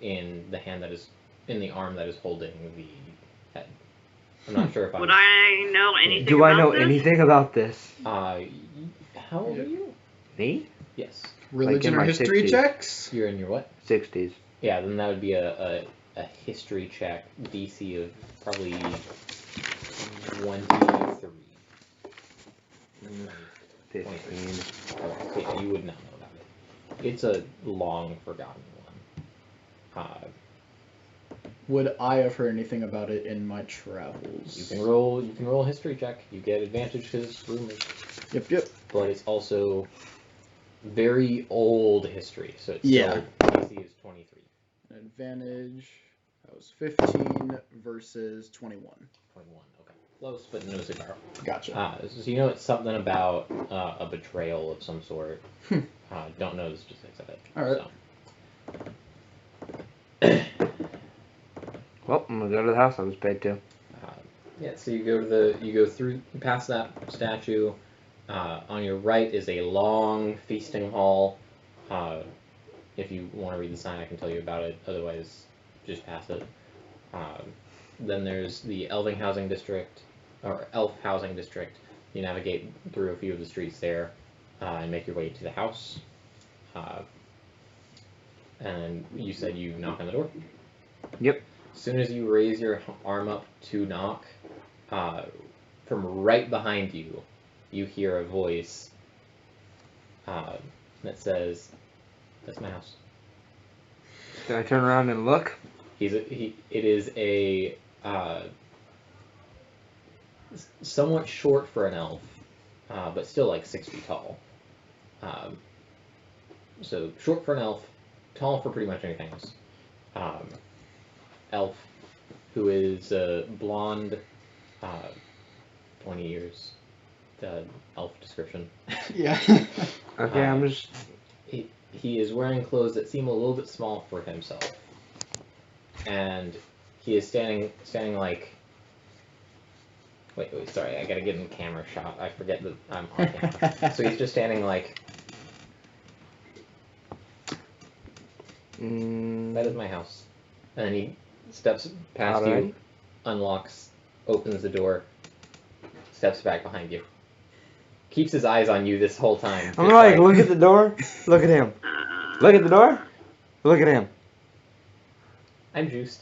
in the hand that is in the arm that is holding the head. I'm not sure if Would I know anything Do about I know this? anything about this? How old are you? Me? Yes. Religion in or my history 60s. checks? You're in your what? 60s. Yeah, then that would be a history check, DC of probably 23. 15. Okay, so yeah, you would not know about it. It's a long forgotten one. Would I have heard anything about it in my travels? You can roll a history check. You get advantage because it's rumored. Yep. But it's also very old history, so it's Yeah. still DC is 23. Advantage. That was 15 versus 21. 21. Okay, close, but no cigar. Gotcha. So you know it's something about a betrayal of some sort. Don't know the specifics of it. All right. So. Well, I'm gonna go to the house I was paid to. Yeah, so you go through past that statue. On your right is a long feasting hall. If you want to read the sign, I can tell you about it. Otherwise, just pass it. Then there's the Elving Housing District, or Elf Housing District. You navigate through a few of the streets there and make your way to the house. And you said you knock on the door? Yep. As soon as you raise your arm up to knock, from right behind you, you hear a voice that says, "That's my house." Can I turn around and look? It is a somewhat short for an elf, but still like 6 feet tall. So short for an elf, tall for pretty much anything else. Elf, who is blonde, 20 years. The elf description. Yeah. Okay, I'm just. He is wearing clothes that seem a little bit small for himself, and he is standing like. Wait, sorry, I gotta get in the camera shot. I forget that I'm on camera. So he's just standing like. That is my house. And then he steps past Alright. you, unlocks, opens the door, steps back behind you. Keeps his eyes on you this whole time. I'm just like, look at the door. Look at him. Look at the door. Look at him. I'm juiced.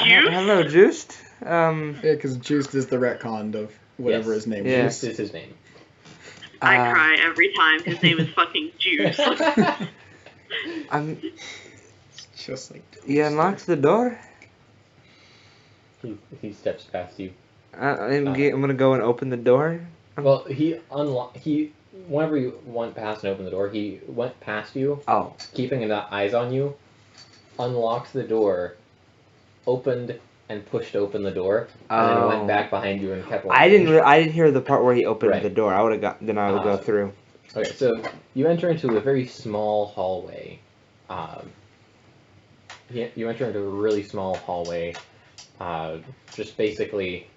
Juice? Hello, Juiced. Yeah, because Juiced is the retcon of whatever his name Yeah. Juice is his name. I cry every time his name is fucking Juice. I'm. Just like. He unlocks the door. He steps past you. I'm gonna go and open the door. Well, whenever you went past and opened the door, he went past you, Oh. keeping an eyes on you, unlocked the door, opened and pushed open the door, and then went back behind you and kept walking. I didn't hear the part where he opened Right. the door. I would go through. Okay, so you enter into a very small hallway. You enter into a really small hallway, just basically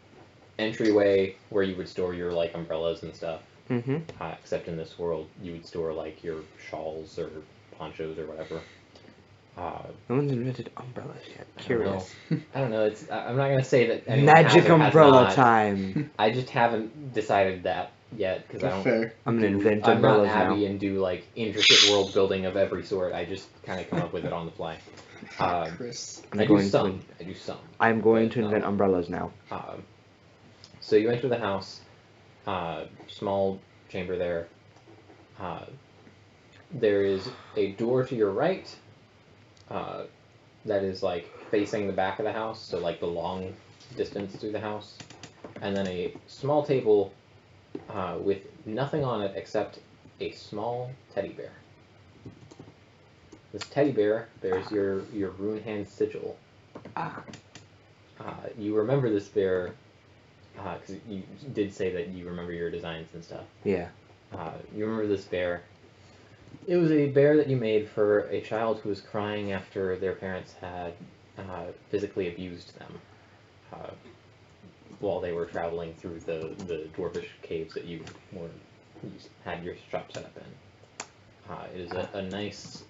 entryway where you would store your like umbrellas and stuff. Mm-hmm. Except in this world, you would store like your shawls or ponchos or whatever. No one's invented umbrellas yet. Curious. I don't know. I'm not gonna say that anyone Magic has or has umbrella not. time. I just haven't decided that yet because I don't. Fair. I'm gonna invent I'm not umbrellas now. Abby and do like intricate world building of every sort. I just kind of come up with it on the fly. Chris. I do some. I'm going but to invent umbrellas now. So you enter the house. Small chamber there. There is a door to your right. That is like facing the back of the house, so like the long distance through the house, and then a small table with nothing on it except a small teddy bear. This teddy bear bears your rune hand sigil. You remember this bear because you did say that you remember your designs and stuff. Yeah. You remember this bear. It was a bear that you made for a child who was crying after their parents had physically abused them while they were traveling through the dwarvish caves that you had your shop set up in. It is a nice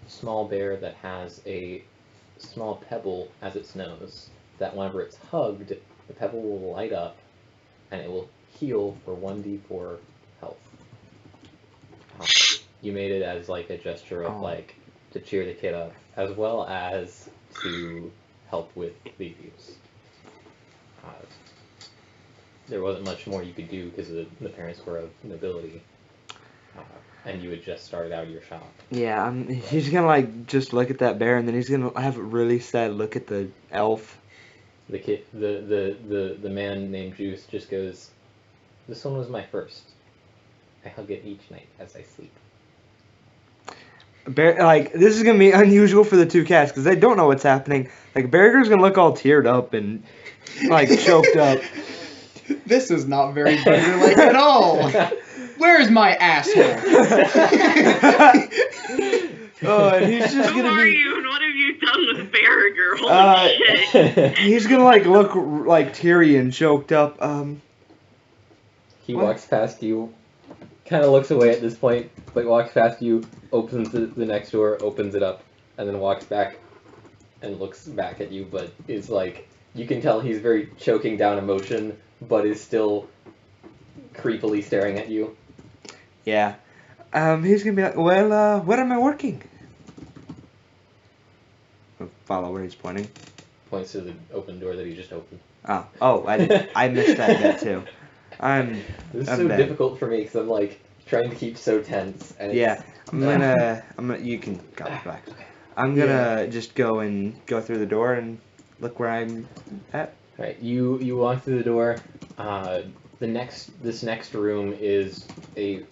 small bear that has a small pebble as its nose that whenever it's hugged, the pebble will light up and it will heal for 1d4 health. You made it as like a gesture of like to cheer the kid up, as well as to help with the abuse. There wasn't much more you could do because the parents were of nobility, and you had just started out your shop. Yeah, he's gonna like just look at that bear, and then he's gonna have a really sad look at the elf. The kid, the man named Juice just goes, "This one was my first. I hug it each night as I sleep." Bear, like, this is gonna be unusual for the two cats because they don't know what's happening. Like, Barracuda's gonna look all teared up and like choked up. This is not very burger-like at all. Where's my asshole? Oh, and he's just Who gonna are be. you and what have you done with Barragur? Holy shit. He's gonna like look like teary and choked up. He What? walks past you, kind of looks away at this point, but walks past you, opens the next door, opens it up, and then walks back and looks back at you, but is like, you can tell he's very choking down emotion, but is still creepily staring at you. Yeah. He's gonna be like, well, where am I working? Follow where he's pointing. Points to the open door that he just opened. I missed that bit too. This is I'm so bad. difficult for me because I'm like trying to keep so tense. And Yeah, I'm gonna, you can go back. I'm gonna just go through the door and look where I'm at. Right, you walk through the door. This next room is a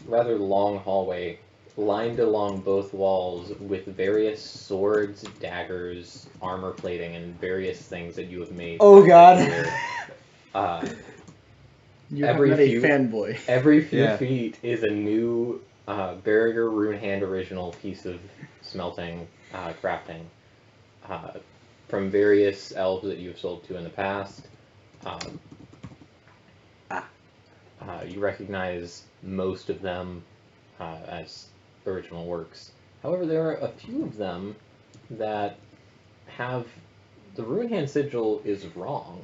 rather long hallway, lined along both walls with various swords, daggers, armor plating, and various things that you have made. Oh God! You Every have met a few- fanboy. Every few Yeah. feet is a new Barracuda Rune Hand original piece of smelting, crafting, from various elves that you've sold to in the past. You recognize most of them as original works. However, there are a few of them that have the Rune Hand sigil is wrong.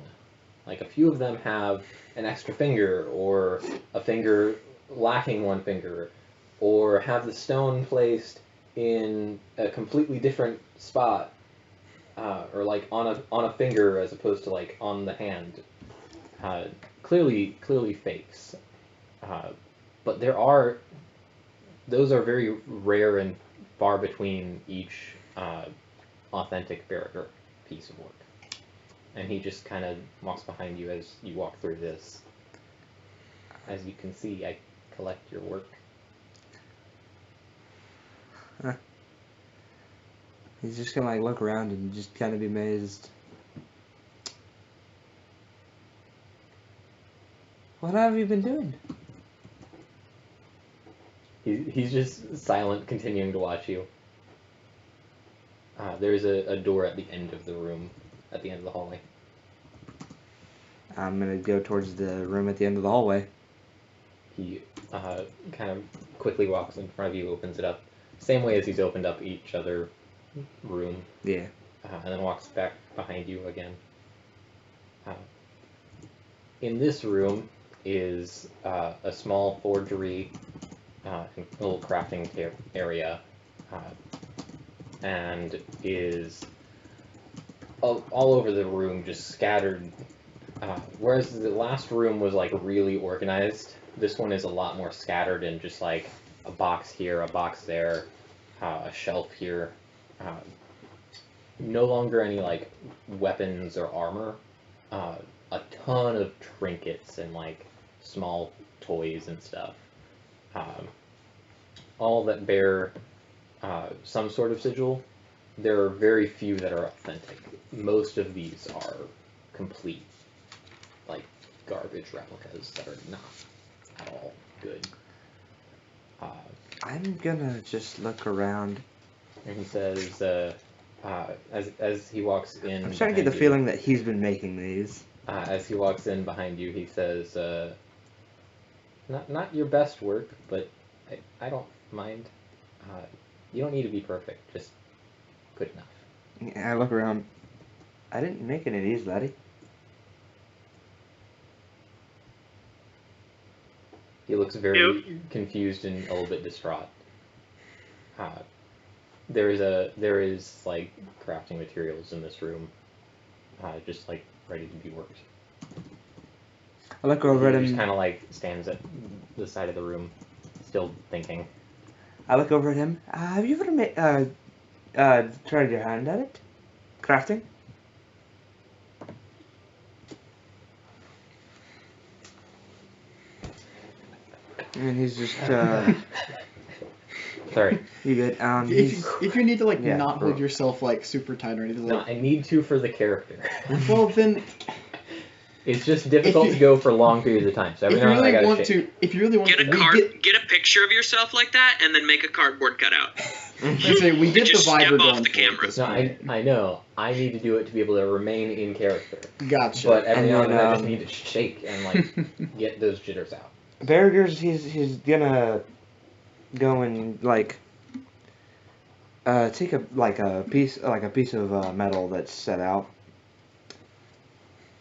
Like, a few of them have an extra finger, or a finger lacking one finger, or have the stone placed in a completely different spot. or like on a finger as opposed to like on the hand. Clearly fakes. But those are very rare and far between each authentic Barracuda piece of work. And he just kind of walks behind you as you walk through this. As you can see, I collect your work. Huh. He's just gonna like look around and just kind of be amazed. What have you been doing? He's just silent, continuing to watch you. There's a door at the end of the room, at the end of the hallway. I'm gonna go towards the room at the end of the hallway. He kind of quickly walks in front of you, opens it up, same way as he's opened up each other room. Yeah. And then walks back behind you again. In this room is a small forgery, a little crafting area, and is all over the room, just scattered. Whereas the last room was like really organized, this one is a lot more scattered and just like a box here, a box there, a shelf here. No longer any like weapons or armor. A ton of trinkets and like small toys and stuff. All that bear some sort of sigil. There are very few that are authentic. Most of these are complete, like, garbage replicas that are not at all good. I'm gonna just look around. And he says, as he walks in, I'm starting to get the feeling that he's been making these. As he walks in behind you, he says, not your best work, but I don't mind. You don't need to be perfect, just good enough. I look around. I didn't make any of these, laddie. He looks very confused and a little bit distraught. There is like crafting materials in this room, just like ready to be worked. I look over at He him. just kind of like stands at the side of the room, still thinking. I look over at him. Have you ever tried your hand at it? Crafting? And he's just, Sorry. you good? If you need to like yeah, not hold yourself like super tight or anything, No, like, I need to for the character. well then, It's just difficult to go for long periods of time. So every if you now and then I really gotta want shake. to, if you really want Get to, get a picture of yourself like that, and then make a cardboard cutout. let's say we get the Just vibe step we're off going the for camera. at this No, point. I know. I need to do it to be able to remain in character. Gotcha. But every And now and then then, I just need to shake and like get those jitters out. Barragur's, he's gonna go and, like, take a piece of metal that's set out.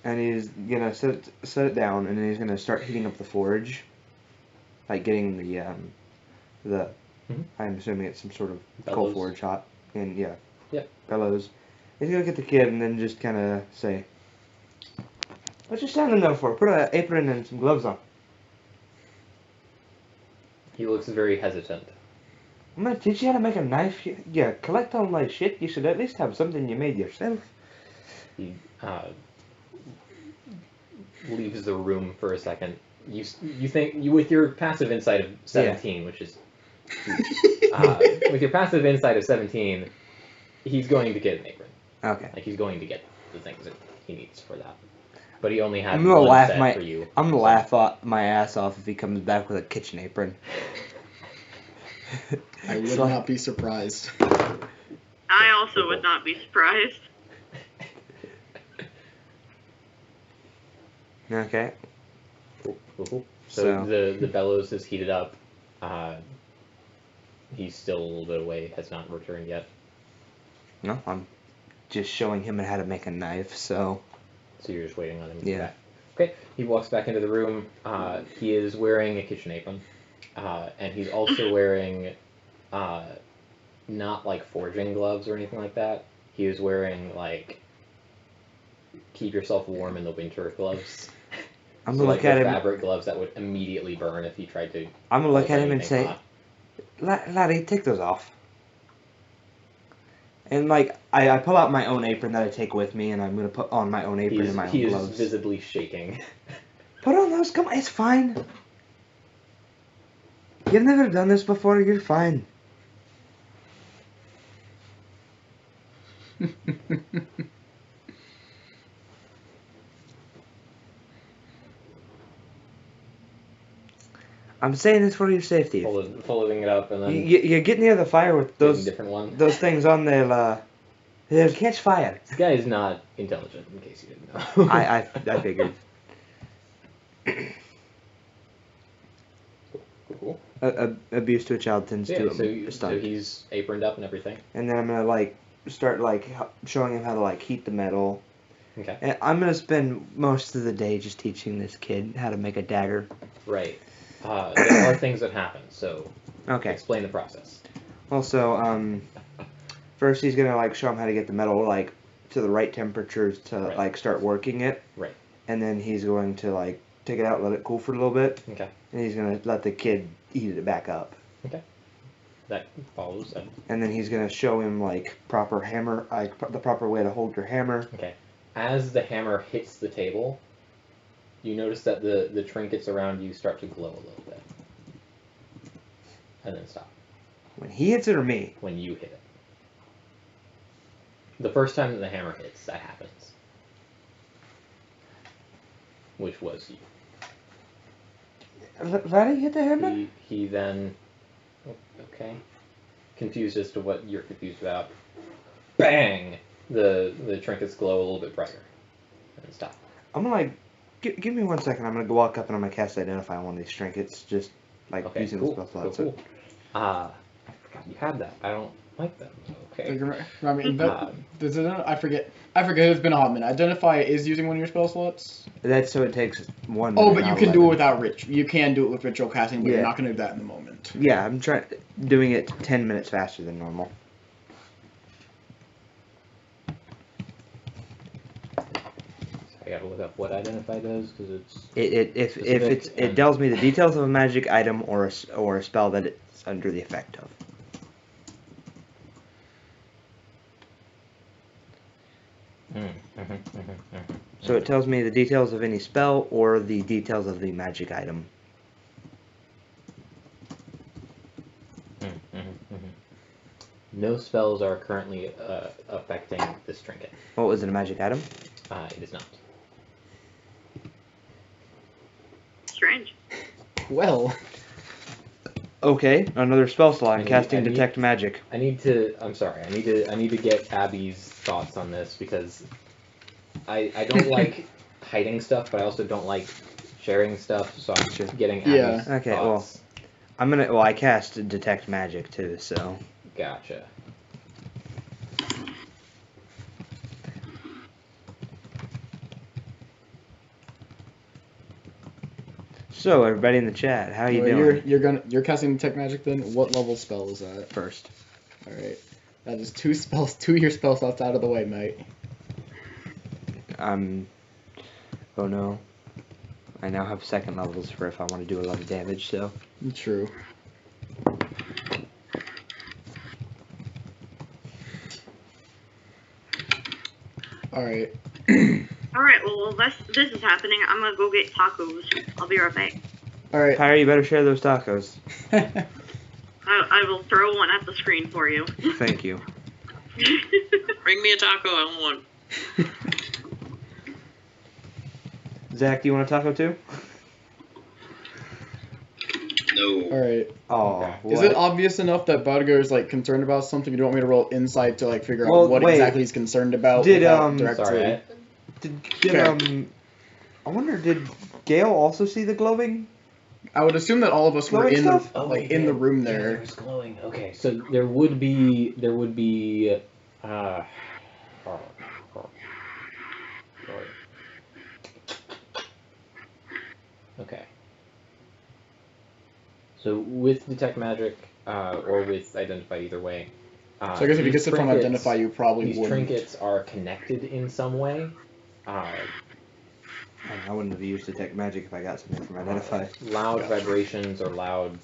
And he's gonna set it down, and then he's gonna start heating up the forge, like getting the Mhm. I'm assuming it's some sort of coal Bellows. forge hot, and yeah, Yep. bellows. He's gonna get the kid and then just kind of say, "What you standing there for? Put an apron and some gloves on. He looks very hesitant. I'm gonna teach you how to make a knife. Yeah, collect all my shit. You should at least have something you made yourself." He leaves the room for a second. You think with your passive insight of 17, which is with your passive insight of 17, he's going to get an apron. Okay. Like he's going to get the things that he needs for that. But he only had I'm gonna one laugh set for you. I'm gonna laugh my ass off if he comes back with a kitchen apron. I would not be surprised. I also would not be surprised. Okay. So So- the bellows is heated up. He's still a little bit away, has not returned yet. No, I'm just showing him how to make a knife. So So you're just waiting on him to Yeah. get back. Okay, he walks back into the room. He is wearing a kitchen apron. And he's also wearing, not like forging gloves or anything like that. He was wearing like keep yourself warm in the winter gloves. I'm So, gonna like look at the him. fabric gloves that would immediately burn if you tried to. I'm gonna look hold at him and anything say, hot. Laddie, take those off. And like I pull out my own apron that I take with me, and I'm gonna put on my own apron and my He own is gloves. visibly shaking. Put on those. Come on, it's fine. You've never done this before. You're fine. I'm saying this for your safety. Following it up and then You get near the fire with getting those different one. those things on there. They'll catch fire. This guy is not intelligent, in case you didn't know. I figured. Cool. Abuse to a child tends Yeah, to so stunt. he's aproned up and everything. And then I'm gonna like start like showing him how to like heat the metal. Okay. And I'm gonna spend most of the day just teaching this kid how to make a dagger. Right. There are things that happen, so Okay. explain the process. Also, first he's gonna like show him how to get the metal like to the right temperatures to Right. like start working it. Right. And then he's going to like take it out, let it cool for a little bit, Okay. and he's gonna let the kid heat it back up. That follows. And then he's gonna show him like proper hammer, like the proper way to hold your hammer. Okay. As the hammer hits the table, you notice that the trinkets around you start to glow a little bit. And then stop. When he hits it or me? When you hit it. The first time that the hammer hits, that happens. Which was you. Laddie hit the hammer? He then... Okay. Confused as to what you're confused about. Bang! The trinkets glow a little bit brighter. And then stop. I'm gonna like, give me 1 second. I'm gonna go walk up and I'm gonna cast Identify on one of these trinkets. Just like Okay, using cool. the spell slot. Cool. I forgot you had that. I don't like them. Okay. I forget. It's been a hot minute. Identify is using one of your spell slots. That's so it takes 1 minute. Oh, but you not can do it 11. without ritual. You can do it with ritual casting, but Yeah. you're not gonna do that in the moment. Yeah, I'm doing it 10 minutes faster than normal. I gotta look up what Identify does, because it's... It tells me the details of a magic item or a spell that it's under the effect of. So it tells me the details of any spell or the details of the magic item. No spells are currently affecting this trinket. What was it, a magic item? It is not. Strange. Well, Okay, another spell slot. I need- Casting I need- Detect Magic. I'm sorry. I need to get Abby's thoughts on this, because I don't like hiding stuff, but I also don't like sharing stuff. So I'm Sure. getting Yeah. Abby's Okay, thoughts. I cast Detect Magic too, so. Gotcha. So everybody in the chat, how you doing? you're casting Detect Magic then? What level spell is that? First. Alright. That is 2 of your spell slots out of the way, mate. Oh no. I now have second levels for if I want to do a lot of damage, so. True. Alright. Alright, well, while this is happening, I'm gonna go get tacos. I'll be right back. Alright. Pyro, you better share those tacos. I will throw one at the screen for you. Thank you. Bring me a taco. I want one. Zach, do you want a taco too? No. Alright. Oh, Okay. Is it obvious enough that Barugur is like concerned about something? You don't want me to roll insight to like figure Well, out what wait. exactly he's concerned about? Did, without directly... Sorry. I wonder, did Gale also see the glowing? I would assume that all of us were Glowing in stuff? in the room Yeah, there. it was glowing. Okay, so there would be okay. So with Detect Magic, or with Identify, either way, So I guess if you these get it from trinkets- identify, you probably These wouldn't. trinkets are connected in some way. I wouldn't have used detect magic if I got something from identify. Loud Gotcha. vibrations or loud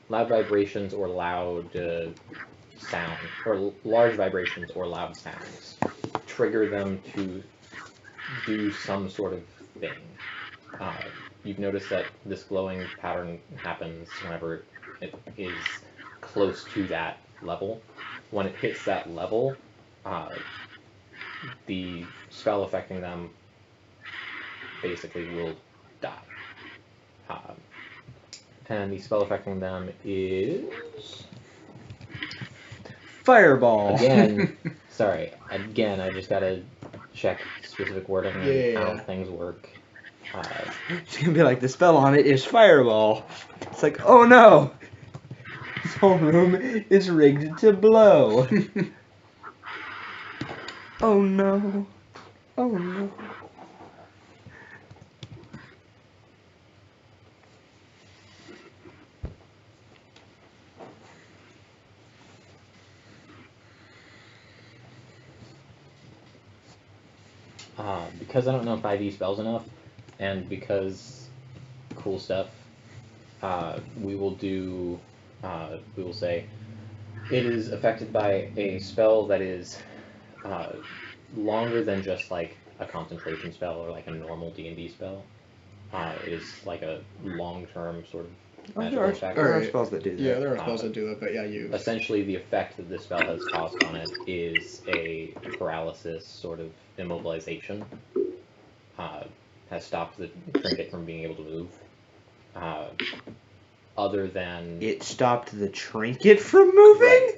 vibrations or loud sound, or large vibrations or loud sounds trigger them to do some sort of thing. You've noticed that this glowing pattern happens whenever it is close to that level. When it hits that level, the spell affecting them basically will die. And the spell affecting them is... Fireball. Again, I just gotta check specific wording and Yeah. how things work. It's gonna be like, the spell on it is Fireball. It's like, oh no! This whole room is rigged to blow. Oh no. Oh no. Because I don't know 5e spells enough, and because cool stuff, we will say it is affected by a spell that is longer than just like a concentration spell or like a normal D&D spell. It is like a long-term sort of magical effect. There are spells that do that. Yeah, there are spells that do that, but yeah, you. Essentially, the effect that this spell has caused on it is a paralysis, sort of immobilization. Has stopped the trinket from being able to move. Other than... It stopped the trinket from moving?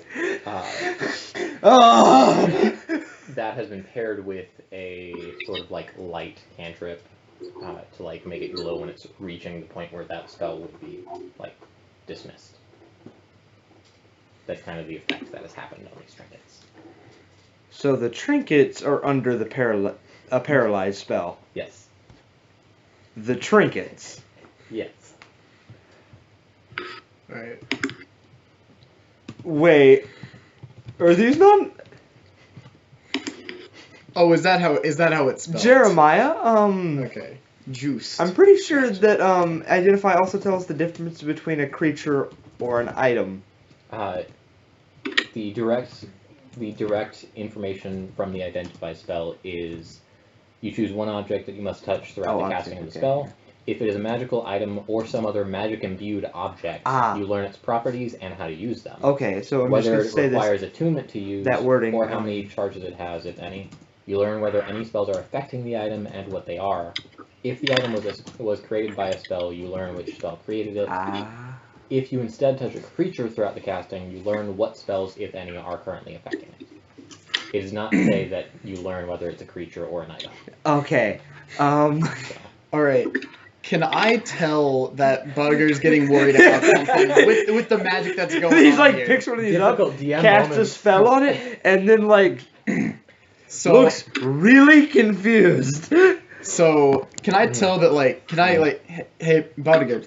That has been paired with a sort of like light cantrip to like make it glow when it's reaching the point where that spell would be like dismissed. That's kind of the effect that has happened on these trinkets. So the trinkets are under the a paralyzed spell. Yes. The trinkets. Yes. Right. Wait. Are these not... Oh, is that how it's spelled? Jeremiah, Okay. Juice. I'm pretty sure that identify also tells the difference between a creature or an item. The direct information from the identify spell is you choose one object that you must touch throughout the casting of the spell. If it is a magical item or some other magic-imbued object, you learn its properties and how to use them. Okay, so I'm whether just going to say it requires attunement to use, that wording, or how many charges it has, if any. You learn whether any spells are affecting the item and what they are. If the item was created by a spell, you learn which spell created it. If you instead touch a creature throughout the casting, you learn what spells, if any, are currently affecting it. It does not say that you learn whether it's a creature or an item. Okay. Alright. Can I tell that Barugur's getting worried about something with the magic that's going on He's like, here? picks one of these Difficult up, DM casts moments. a spell on it, and then like, So, looks really confused. So, can I tell that, like, hey, Barugur,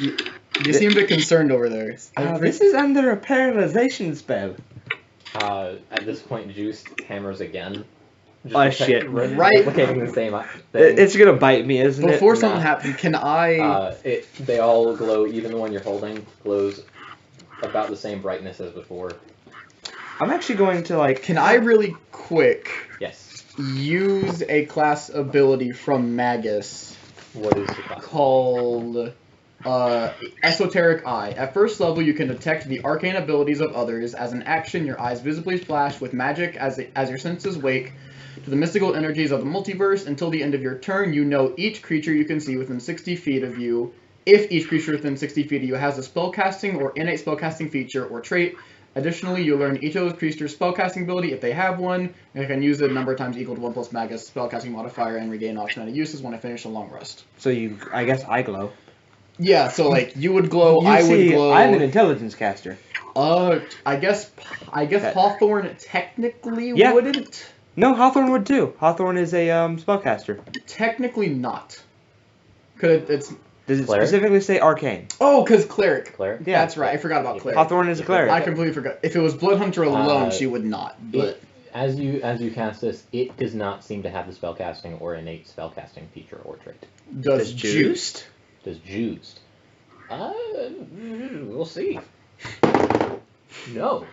you seem a bit concerned over there. This is under a paralyzation spell. At this point, Juice hammers again. Shit. Right. Replicating the same thing. It's gonna bite me, isn't it? Before something happens, can I... They all glow, even the one you're holding glows about the same brightness as before. I'm actually going to, like... Can I really quick Yes. use a class ability from Magus What is the class? called Esoteric Eye? At first level, you can detect the arcane abilities of others. As an action, your eyes visibly flash with magic as your senses wake to the mystical energies of the multiverse. Until the end of your turn, you know each creature you can see within 60 feet of you. If each creature within 60 feet of you has a spellcasting or innate spellcasting feature or trait. Additionally, you learn each of those creatures' spellcasting ability if they have one, and you can use it a number of times equal to 1 plus Magus spellcasting modifier and regain automatic uses when I finish a long rest. So I guess I glow. Yeah, so like you would glow, I would glow. I'm an intelligence caster. I guess Hawthorn technically Yeah. wouldn't. No, Hawthorn would too. Hawthorn is a spellcaster. Technically not. Cause Does it Cleric? specifically say arcane? Oh, because cleric. Cleric? Yeah. That's right. I forgot about cleric. Hawthorn is a cleric. I completely forgot. If it was blood hunter alone, she would not. But As you cast this, it does not seem to have the spellcasting or innate spellcasting feature or trait. does juiced? Does juiced? We'll see. No.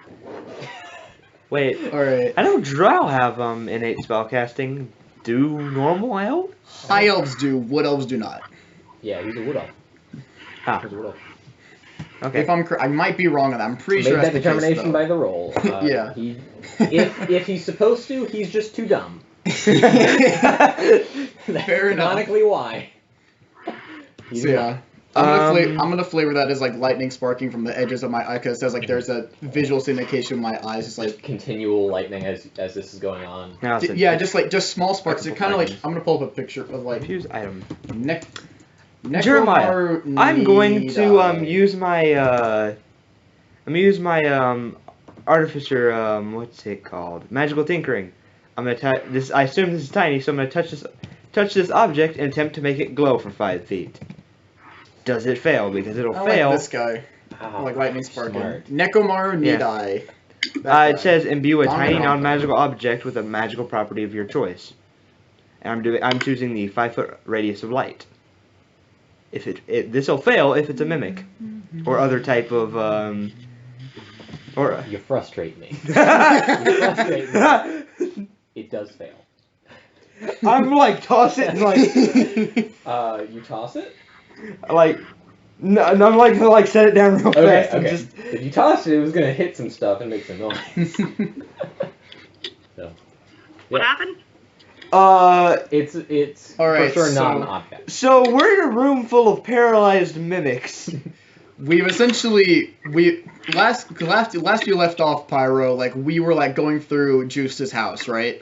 Wait, All right. I know drow have innate spellcasting. Do normal elves? High elves do. Wood elves do not. Yeah, he's a wood elf. Ah. He's a wood elf. Okay. If I might be wrong on that. I'm pretty Made sure that that's the case, determination though. by the roll. Yeah. If he's supposed to, he's just too dumb. That's Fair enough. canonically why. He's So not. yeah. I'm gonna flavor that as like lightning sparking from the edges of my eye, because it says like there's a visual indication in my eyes. It's Just like continual lightning as this is going on. Now it's a- yeah, just small sparks. It kind of like lightning. I'm gonna pull up a picture of like Fuse item. Jeremiah. Jeremiah, I'm going to use my Artificer, what's it called? Magical tinkering. I'm gonna this. I assume this is tiny, so I'm gonna touch this object and attempt to make it glow for 5 feet. Does it fail? Because it'll I fail. like this guy. Ah, Like lightning sparking. smart. Nekomaru Yeah. Nidai. That It guy. says imbue a I'm tiny gonna- non-magical object with a magical property of your choice. And I'm choosing the 5-foot radius of light. If this will fail if it's a mimic or other type of or You frustrate me. You frustrate me. It does fail. I'm like tossing like You toss it? no, I'm like set it down real Okay, fast and okay. just If you toss it, it was gonna hit some stuff and make some noise. So. What Yeah. happened? It's All right, for sure not so- an object. So we're in a room full of paralyzed mimics. We've essentially last you left off, Pyro, like we were like going through Juice's house, right?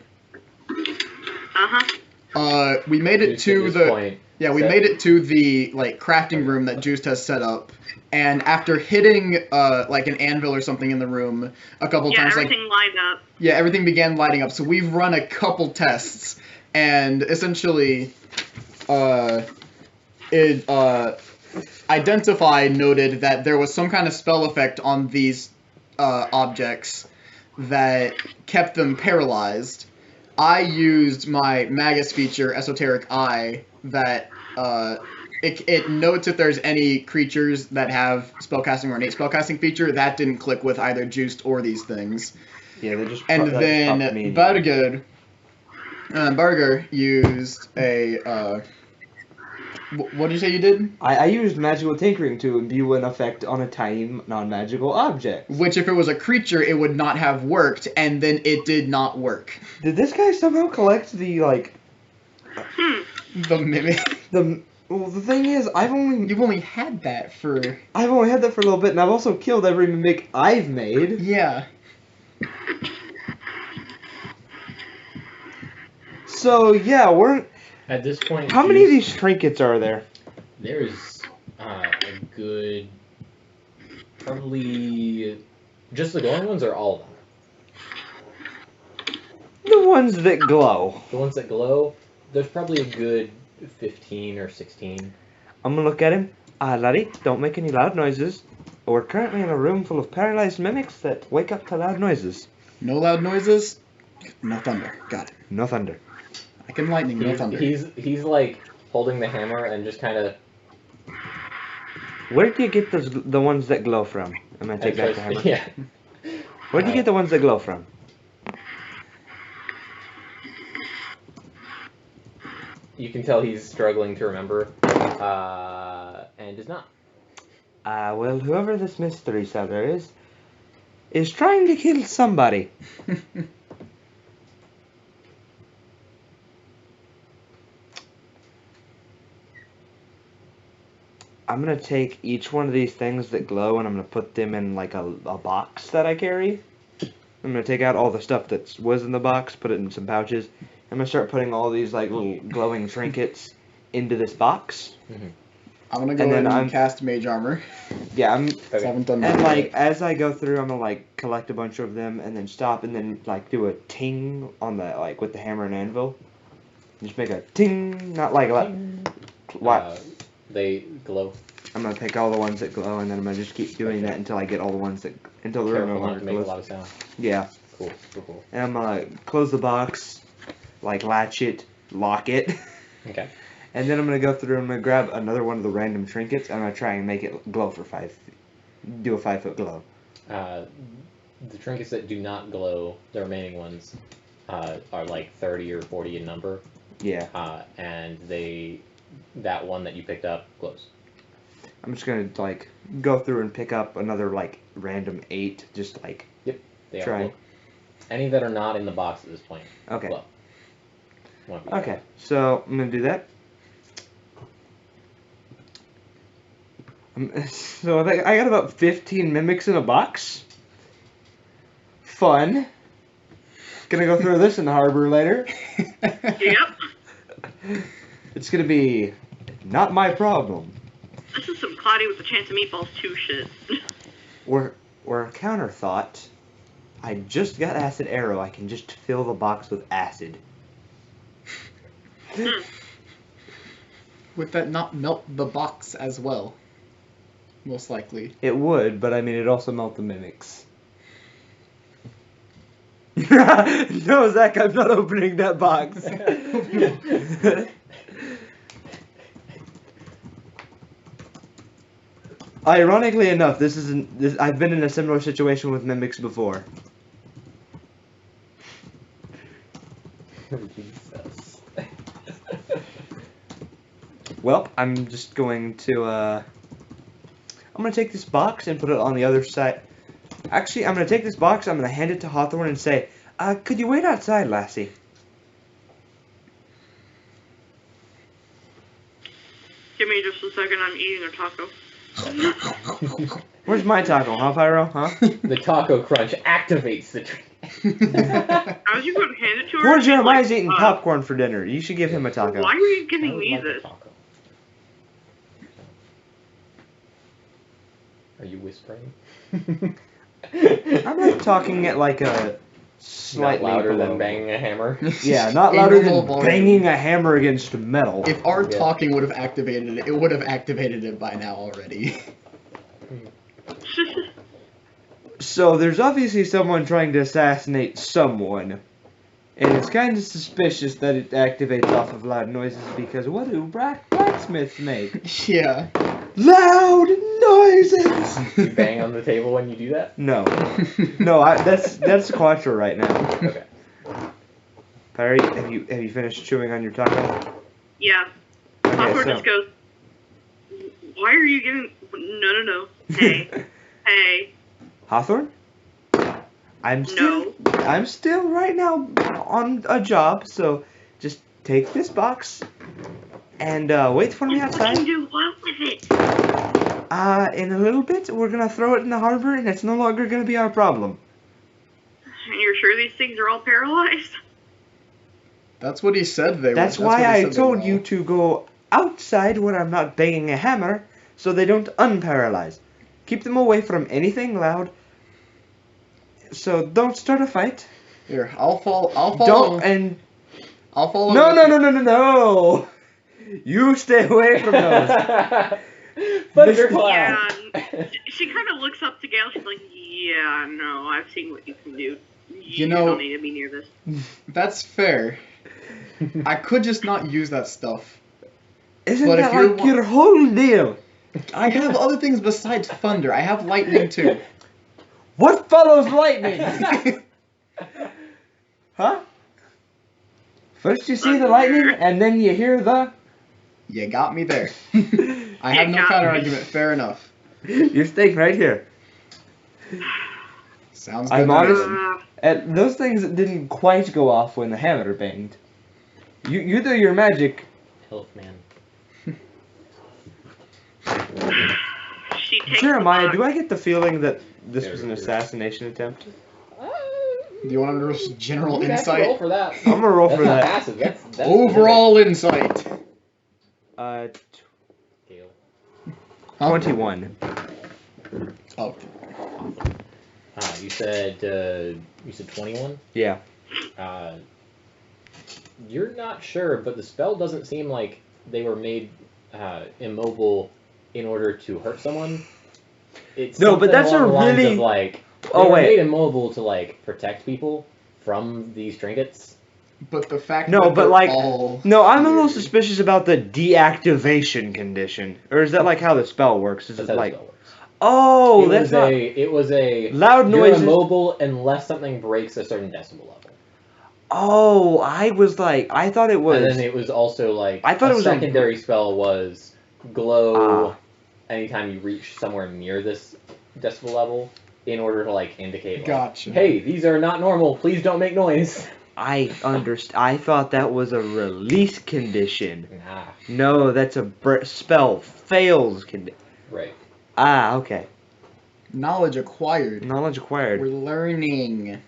We made it Juice to at this the point we said- made it to the like crafting room that Juice has set up, and after hitting like an anvil or something in the room a couple Yeah, times, like everything lined up. everything began lighting up. So we've run a couple tests, and essentially, it noted that there was some kind of spell effect on these objects that kept them paralyzed. I used my Magus feature, Esoteric Eye, that it notes if there's any creatures that have spellcasting or innate spellcasting feature. That didn't click with either Juiced or these things. Yeah, they just And then Barugur used a what did you say you did? I used magical tinkering to imbue an effect on a tiny non-magical object. Which, if it was a creature, it would not have worked, and then it did not work. Did this guy somehow collect the The mimic. Well, the thing is, You've only had that for. I've only had that for a little bit, and I've also killed every mimic I've made. Yeah. So yeah, we're. At this point, How many of these trinkets are there? There's a good, probably, just the glowing ones or all of them? The ones that glow. The ones that glow, there's probably a good 15 or 16. I'm gonna look at him. Laddie, don't make any loud noises. We're currently in a room full of paralyzed mimics that wake up to loud noises. No loud noises. No thunder. Got it. No thunder. I can lightning. No thunder. He's like holding the hammer and just kind of. Where do you get the ones that glow from? I'm gonna take back the hammer. Yeah. Where do you get the ones that glow from? You can tell he's struggling to remember, and is not. Well, whoever this mystery seller is trying to kill somebody. I'm gonna take each one of these things that glow and I'm gonna put them in like a box that I carry. I'm gonna take out all the stuff that was in the box, put it in some pouches. I'm gonna start putting all these like little glowing trinkets into this box. Mm-hmm. I'm gonna go And ahead then and cast Mage Armor. Yeah, I'm. I haven't done that And like yet. as I go through, I'm gonna like collect a bunch of them and then stop and then like do a ting on the like with the hammer and anvil. Just make a ting, not like what? they glow. I'm gonna pick all the ones that glow, and then I'm gonna just keep doing that until I get all the ones that until there are no Careful not longer to make a glows. lot of sound. Yeah. Cool. Cool. And I'm gonna close the box, like latch it, lock it, Okay. and then I'm gonna go through and I'm gonna grab another one of the random trinkets. I'm gonna try and make it glow for do a 5 foot glow. The trinkets that do not glow, the remaining ones, are like 30 or 40 in number. Yeah. And that one that you picked up glows. I'm just gonna like go through and pick up another like random 8, just like They all try. glow. Any that are not in the box at this point. Okay. Glow. One of you. Okay. So I'm gonna do that. So I got about 15 mimics in a box. Fun. Gonna go through this in the harbor later. Yep. It's gonna be not my problem. This is some Cloudy with a Chance of Meatballs 2 shit. Or a counter thought. I just got acid arrow. I can just fill the box with acid. Would that not melt the box as well? Most likely. It would, but I mean, it also melt the mimics. No, Zach, I'm not opening that box. Ironically enough, I've been in a similar situation with mimics before. Jesus. Well, I'm just going to, I'm going to take this box and put it on the other side. Actually, I'm going to take this box, I'm going to hand it to Hawthorn and say, could you wait outside, lassie? Give me just a second, I'm eating a taco. Where's my taco, huh, Pyro? Huh? The taco crunch activates the tree. I was you going to hand it to her? Poor She's Jeremiah's like, eating popcorn for dinner. You should give him a taco. Why are you I giving would me like a this? taco. Are you whispering? I'm like talking at like a Not slightly louder below. than banging a hammer. Yeah, not louder normal than volume. banging a hammer against metal. If our Yeah. talking would have activated it, it would have activated it by now already. So there's obviously someone trying to assassinate someone. And it's kind of suspicious that it activates off of loud noises because what do blacksmiths make? Yeah. Loud noises! You bang on the table when you do that? No. No, that's Cuatro right now. Okay. Perry, have you finished chewing on your taco? Yeah. Okay, Hawthorn so. just goes, why are you giving... No. Hey. Hey. Hawthorn? I'm still right now on a job, so just take this box and wait for me What can outside. you do what with it? In a little bit, we're gonna throw it in the harbor, and it's no longer gonna be our problem. And you're sure these things are all paralyzed? That's what he said they were. That's what why he I said they told were you all. to go outside when I'm not banging a hammer, so they don't unparalyze. Keep them away from anything loud. So don't start a fight. Here, I'll follow. Don't and I'll follow. no. You stay away from those. Thundercloud. Yeah. She kind of looks up to Gale. She's like, yeah, no, I've seen what you can do. You know- don't need to be near this. That's fair. I could just not use that stuff. Isn't But that if you're like your whole deal? I have other things besides thunder. I have lightning too. What follows lightning? Huh? First you see the lightning, and then you hear the... You got me there. I have no got counter me. argument. Fair enough. You're staying right here. Sounds good. I'm to me honest- then. And those things didn't quite go off when the hammer banged. You do your magic. Health man. She takes Jeremiah, the do I get the feeling that this There was an it is. assassination attempt? Do you want to roll general You have to roll insight? for that. I'm gonna roll That's for not that. passive. That's Overall insight. Gale. 21. Oh, You said 21. Yeah. You're not sure, but the spell doesn't seem like they were made immobile in order to hurt someone. It's No, but something that's along a the lines really- of, like, Oh, they were wait. made immobile to like protect people from these trinkets. But the fact No, that but they're like, all no, I'm a little here- suspicious about the deactivation condition. Or is that like how the spell works? Is That's it how like, the spell works. oh, it that's was not it was a loud you're noises. immobile unless something breaks a certain decibel level. Oh, I was like, I thought it was. And then it was also like I thought a it was a- secondary spell was glow Ah. anytime you reach somewhere near this decibel level in order to like indicate like, Gotcha. hey, these are not normal, please don't make noise. I I thought that was a release condition. Nah. No, that's a spell fails condition. Right. Ah, okay. Knowledge acquired. Knowledge acquired. We're learning.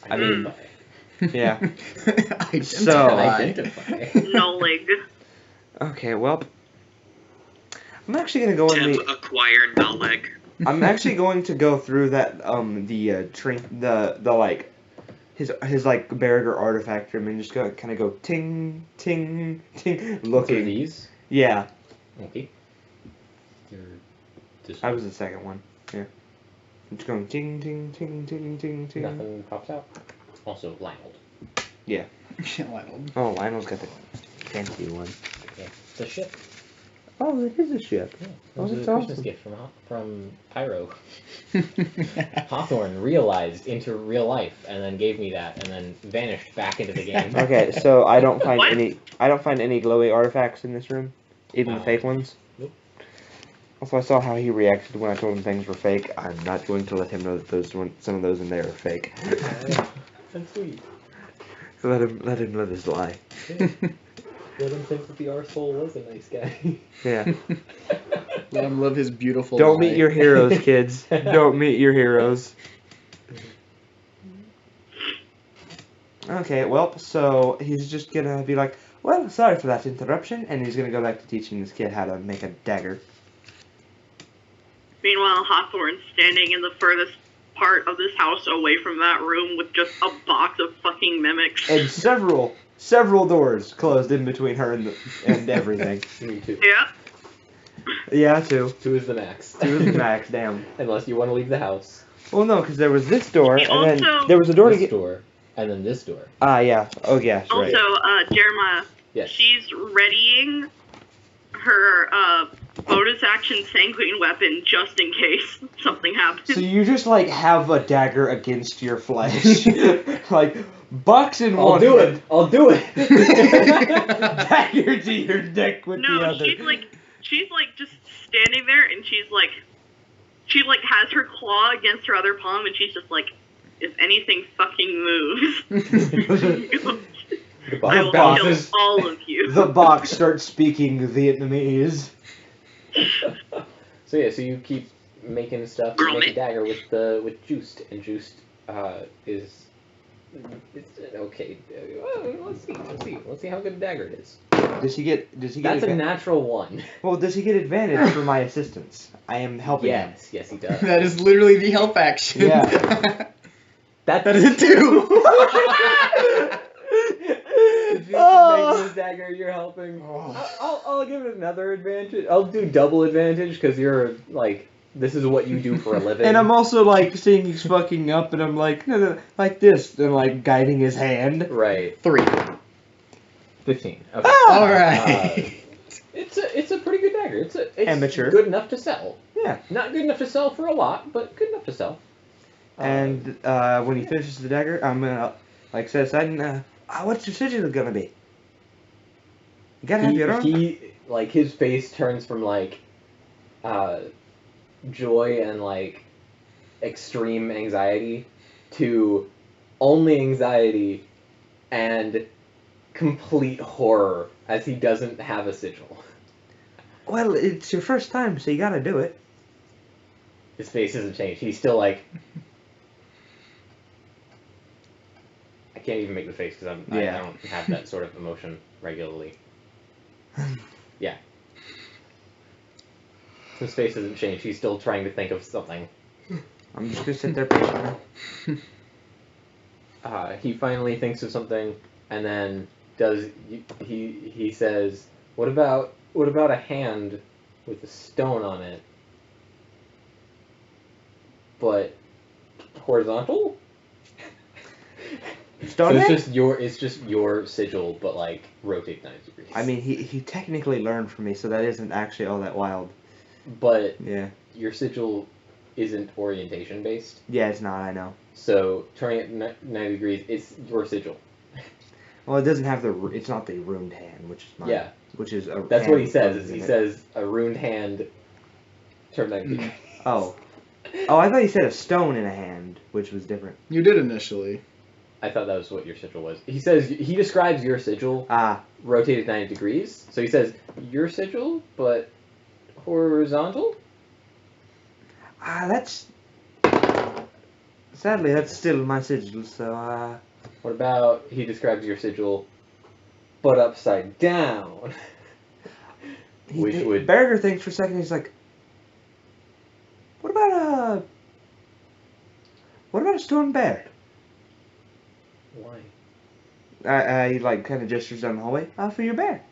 I mean, yeah. Identify. So- Identify. Knowledge. Okay, well, I'm actually gonna go in Temp the. acquire knowledge. I'm actually going to go through that the like his like Barracuda artifact room and just go kind of go ting ting ting Look looking. at these. Yeah, Okay. You're just I was the second one. Yeah, I'm just going ting ting ting ting ting ting. nothing pops out. Also, Lionel. Lionel. Oh, Lionel's got the fancy one. Yeah. The ship. Oh, it is a ship. Yeah. It Oh, was a that's Christmas awesome. gift from Pyro. Hawthorn realized into real life and then gave me that and then vanished back into the game. Okay, so I don't find What? any glowy artifacts in this room, even the fake ones. Nope. Also, I saw how he reacted when I told him things were fake. I'm not going to let him know that some of those in there are fake. That's sweet. Let him live his lie. Let him think that the arsehole was a nice guy. Yeah. Let him live his beautiful Don't life. meet your heroes, kids. Don't meet your heroes. Okay, well, so he's just gonna be like, well, sorry for that interruption, and he's gonna go back to teaching this kid how to make a dagger. Meanwhile, Hawthorne's standing in the furthest part of this house away from that room with just a box of fucking mimics. And several doors closed in between her and everything. Me too. Yeah. Yeah, two. 2 is the max. Two is the max, damn. Unless you want to leave the house. Well, no, because there was this door, He and then also- there was a door to This get... door, and then this door. Ah, yeah. Oh, yeah, right. Also, Jeremiah, Yes. she's readying her bonus action sanguine weapon just in case something happens. So you just, like, have a dagger against your flesh. Like, box in one. I'll do it! Dagger to your neck with the No, other. she's like just standing there, and she has her claw against her other palm, and she's just like, if anything fucking moves, The I will box kill is- all of you. The box starts speaking Vietnamese. So yeah, so you keep making stuff to Girl, make a mate. dagger with juiced, and juiced is it's okay. Let's see how good a dagger it is. Does he get That's a natural 1. Well, does he get advantage for my assistance? I am helping him. Yes, he does. That is literally the help action. Yeah. That is a 2. If you make this dagger, you're helping. I'll give it another advantage. I'll do double advantage because you're like, this is what you do for a living. And I'm also like seeing he's fucking up, and I'm like, no, like this, and like guiding his hand. right. 3. 15. Okay. All right. It's a pretty good dagger. It's Amateur. good enough to sell. Yeah. Not good enough to sell for a lot, but good enough to sell. And when he finishes the dagger, I'm gonna like set aside and what's your sigil gonna be? You gotta have your own. he like his face turns from like joy and like extreme anxiety to only anxiety and complete horror as he doesn't have a sigil. Well, it's your first time, so you gotta do it. His face hasn't changed. He's still like. I can't even make the face because I don't have that sort of emotion regularly. Yeah. His face hasn't changed. He's still trying to think of something. I'm just gonna sit there patiently. He finally thinks of something, and then he says, What about a hand with a stone on it, but horizontal? Stone So hand? it's just your sigil, but like rotate 90 degrees. I mean, he technically learned from me, so that isn't actually all that wild. But Yeah. your sigil isn't orientation based. Yeah, it's not. I know. So turning it 90 degrees, it's your sigil. Well, it doesn't have the. It's not the ruined hand, which is mine. Yeah. Which is a. That's hand what he with says. bones Is in he it. says a ruined hand, turn 90 degrees. Oh. Oh, I thought he said a stone in a hand, which was different. You did initially. I thought that was what your sigil was. He says he describes your sigil Ah. rotated 90 degrees. So he says your sigil, but horizontal. That's. Sadly, that's still my sigil. So. What about he describes your sigil, but upside down? Which would Barracuda thinks for a second. He's like, What about a stone bear? why? He like kind of gestures down the hallway. For your bear.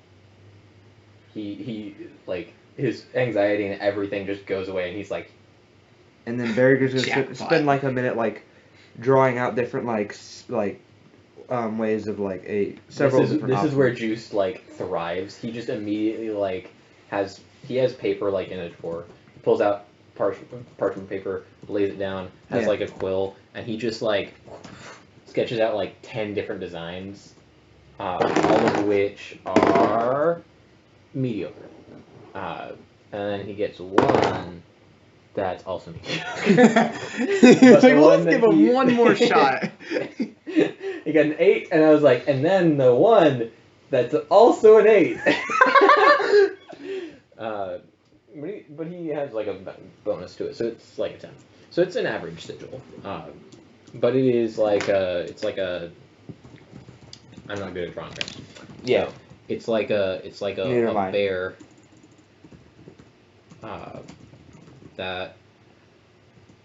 He like his anxiety and everything just goes away, and he's like, And then Barracuda's gonna Jackpot. spend like a minute like drawing out different ways of like several different this is where options. Juice like thrives. He just immediately like has paper like in a drawer. He pulls out parchment paper, lays it down, has Yeah. like a quill, and he just like sketches out like 10 different designs, all of which are mediocre. And then he gets one that's also mediocre. It's like, the well, one let's that give him he- one more shot. He got an 8, and I was like, and then the one that's also an 8. But he has like a bonus to it, so it's like a 10. So it's an average sigil. But it is like I'm not good at drawing right. Yeah. It's like a Neither am I. bear. That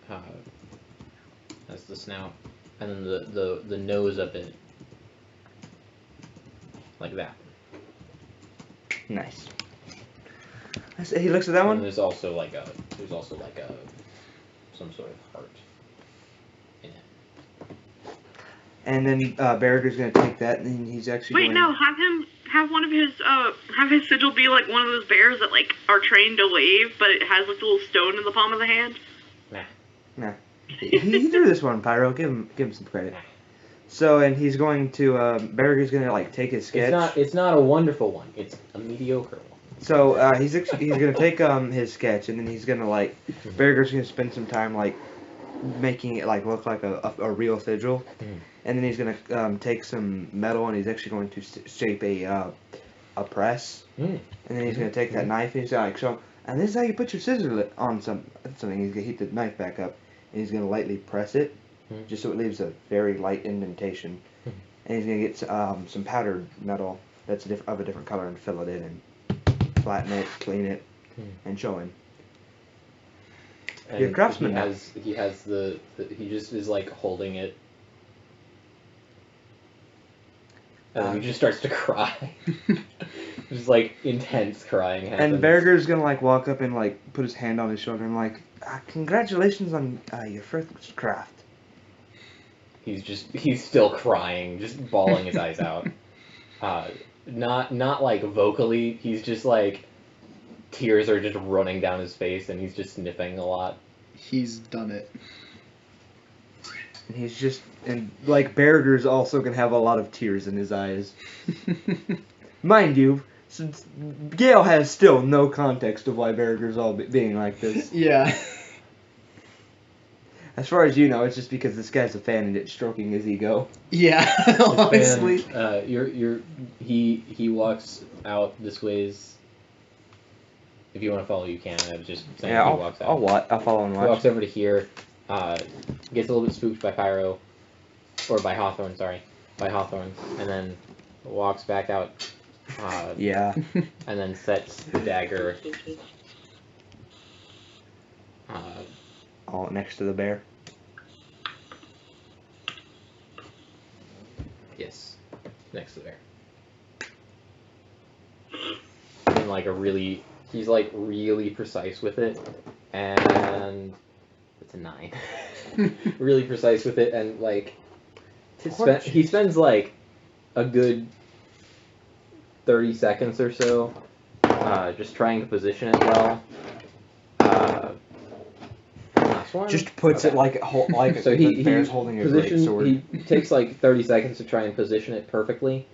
has the snout, and then the nose of it, like that. Nice. He looks at that And one. there's also like a some sort of heart in it. And then Barracuda's gonna take that, and he's actually Wait, going. no, have one of his have his sigil be like one of those bears that like are trained to wave, but it has like a little stone in the palm of the hand. Nah. He drew this one, Pyro. Give him some credit. So, and he's going to Barracuda's gonna like take his sketch. It's not a wonderful one. It's a mediocre one. So he's gonna take his sketch, and then he's gonna like Barracuda's gonna spend some time like making it like look like a real sigil, and then he's gonna take some metal, and he's actually going to shape a press, and then he's gonna take that knife, and he's gonna like show, and this is how you put your scissors on something. He's gonna heat the knife back up, and he's gonna lightly press it, just so it leaves a very light indentation, and he's gonna get some powdered metal that's of a different color and fill it in and flatten it, clean it, and show him. And You're a craftsman. He just is like holding it, and then he just starts to cry. Just like intense crying happens. And Barracuda's gonna like walk up and like put his hand on his shoulder and like, congratulations on your first craft. He's still crying, just bawling his eyes out. Not like vocally. He's just like tears are just running down his face, and he's just sniffing a lot. He's done it. And like Barracuda's also gonna have a lot of tears in his eyes. Mind you, since Gale has still no context of why Barracuda's all being like this. Yeah. As far as you know, it's just because this guy's a fan and it's stroking his ego. Yeah, honestly. And, he walks out this ways. If you want to follow, you can. I was just saying he walks out. I'll follow and He watch. walks over to here, gets a little bit spooked by Pyro, or by Hawthorn, and then walks back out. Yeah. And then sets the dagger. All next to the bear. Yes, next to there. in like he's like really precise with it, and it's a 9. Really precise with it, and like he spends like a good 30 seconds or so just trying to position it well. Last one? Just puts it like so the bear's holding a great sword. He takes like 30 seconds to try and position it perfectly,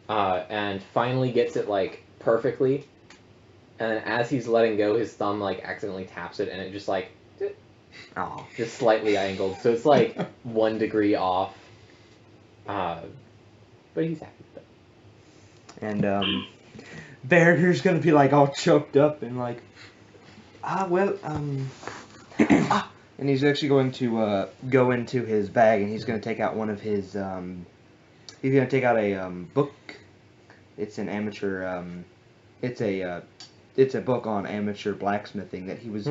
and finally gets it like perfectly. And then as he's letting go, his thumb like accidentally taps it, and it just like just slightly angled. So it's like 1 degree off. But he's happy with it. And Barracuda's gonna be like all choked up and like, and he's actually going to go into his bag and he's gonna take out one of his he's gonna take out a book. It's an amateur it's a book on amateur blacksmithing that he was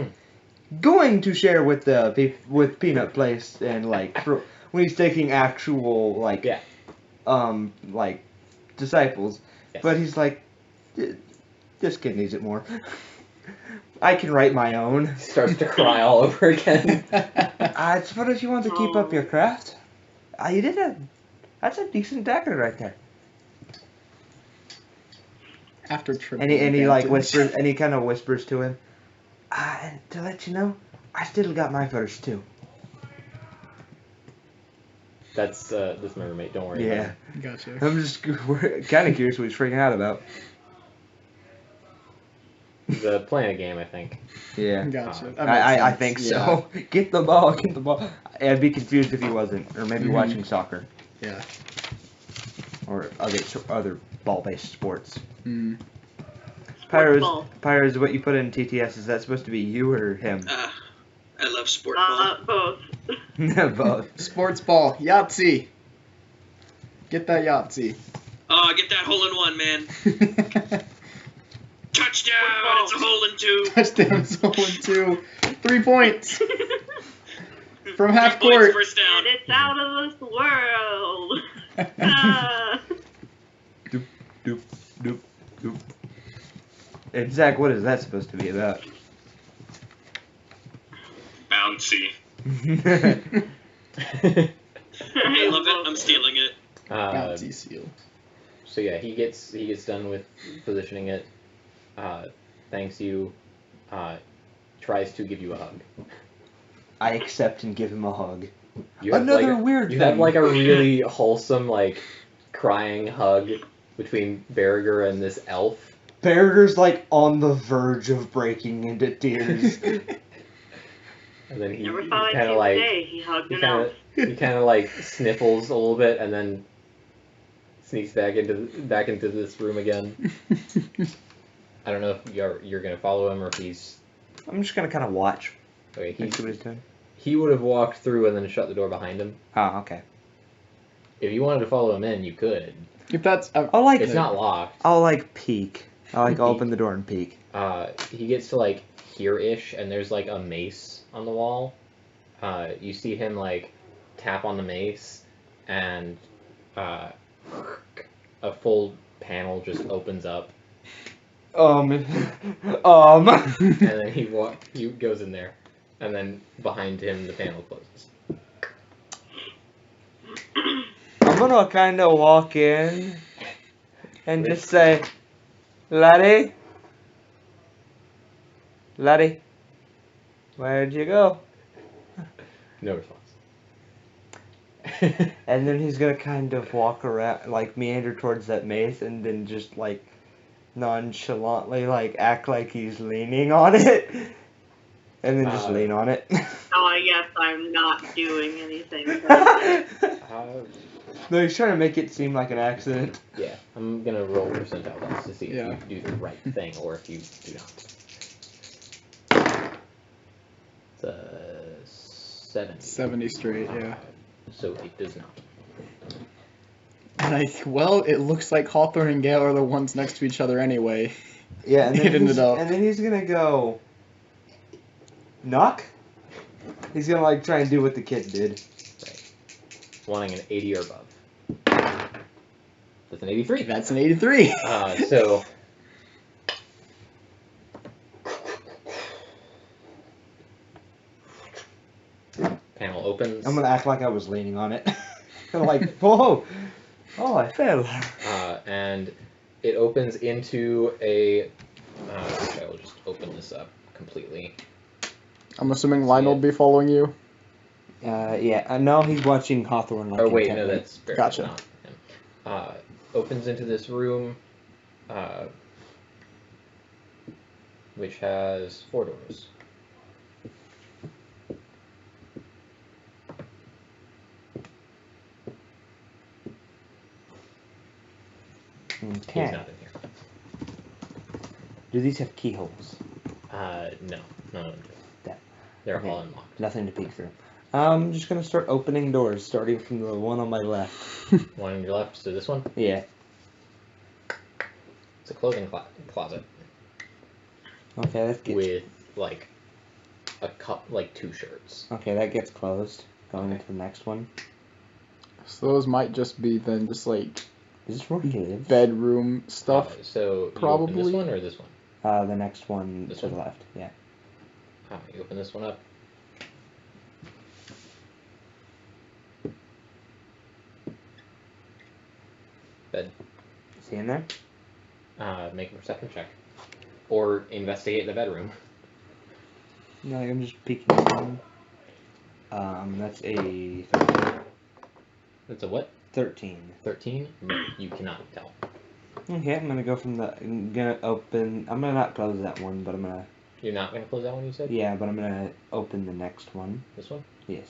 going to share with with Peanut Place and like when he's taking actual like disciples. Yes. But he's like, this kid needs it more. I can write my own. Starts to cry all over again. I suppose you want to keep up your craft. That's a decent dagger right there. After triple And he like advantage. whispers, and he kind of whispers to him, and to let you know, I still got my first too. That's my roommate. Don't worry. Yeah. Gotcha. I'm just kind of curious what he's freaking out about. He's playing a game, I think. Yeah. Gotcha. That I makes think sense. so. Get the ball. I'd be confused if he wasn't, or maybe watching soccer Yeah. or other ball-based sports. Mm. Ball. Pyro's what you put in TTS. Is that supposed to be you or him? I love sport ball. Both. Both. Sports ball. Yahtzee. Get that Yahtzee. Oh, get that hole in one, man. Touchdown! It's a hole in 2. Touchdown, soul in 2. 3 points. From 3 half points, court. first down. And it's out of this world. Ah. Doop, doop, doop, doop. And Zach, what is that supposed to be about? Bouncy. I I love it. I'm stealing it. Bounty seal. So yeah, he gets done with positioning it. Thanks you. Tries to give you a hug. I accept and give him a hug. You have Another like weird You thing. have like a really wholesome like crying hug between Barugur and this elf. Barracuda's like on the verge of breaking into tears. And then he Never thought I'd kind see of the like day he hugged he an kind elf. of he kind of like sniffles a little bit and then sneaks back into this room again. I don't know if you're gonna follow him or if he's I'm just gonna kind of watch. okay. And see what he's doing. He would have walked through and then shut the door behind him. Oh, okay. If you wanted to follow him in, you could. If that's I'll like It's not locked. I'll like peek. I'll like open the door and peek. He gets to like here-ish, and there's like a mace on the wall. You see him like tap on the mace, and a full panel just opens up, And and then he goes in there, and then behind him the panel closes. I'm gonna kind of walk in and just say, Laddie, where'd you go? No response. And then he's gonna kind of walk around, like meander towards that mace, and then just like nonchalantly like act like he's leaning on it, and then just lean on it. Oh, I guess I'm not doing anything. No, he's trying to make it seem like an accident. Yeah, I'm gonna roll percentile dice to see Yeah. if you do the right thing or if you do not. It's a 70. 70 straight, yeah. So it does not. Like, well, it looks like Hawthorn and Gale are the ones next to each other anyway. Yeah, and then, It ended up. and then he's gonna go knock. He's gonna like try and do what the kid did. Right. Wanting an 80 or above. That's an 83. That's an 83. So panel opens. I'm gonna act like I was leaning on it. Like, whoa! Oh, I fell. And it opens into a. I will just open this up completely. I'm assuming Lionel will be following you. Yeah. No, he's watching Hawthorn. Like, Oh wait, intently. no, that's Barry, Gotcha. not him. Opens into this room, which has 4 doors. Okay. He's not in here. Do these have keyholes? No, none of them do. That- They're okay. all unlocked. Nothing to peek through. I'm just gonna start opening doors, starting from the one on my left. One on your left, so this one. Yeah. It's a clothing closet Okay, that gets. with like like 2 shirts. Okay, that gets closed. Going into the next one. So those might just be then just like Is this where he lives? bedroom stuff. So you open probably. this one or this one? The next one This to the one? left. Yeah. You open this one up. Bed. Is he in there? Make a perception check, or investigate the bedroom. No, I'm just peeking around. That's a 13. It's a what? 13. 13? No, you cannot tell. Okay, I'm gonna not close that one, but I'm gonna. You're not gonna close that one, you said? Yeah, but I'm gonna open the next one. This one? Yes.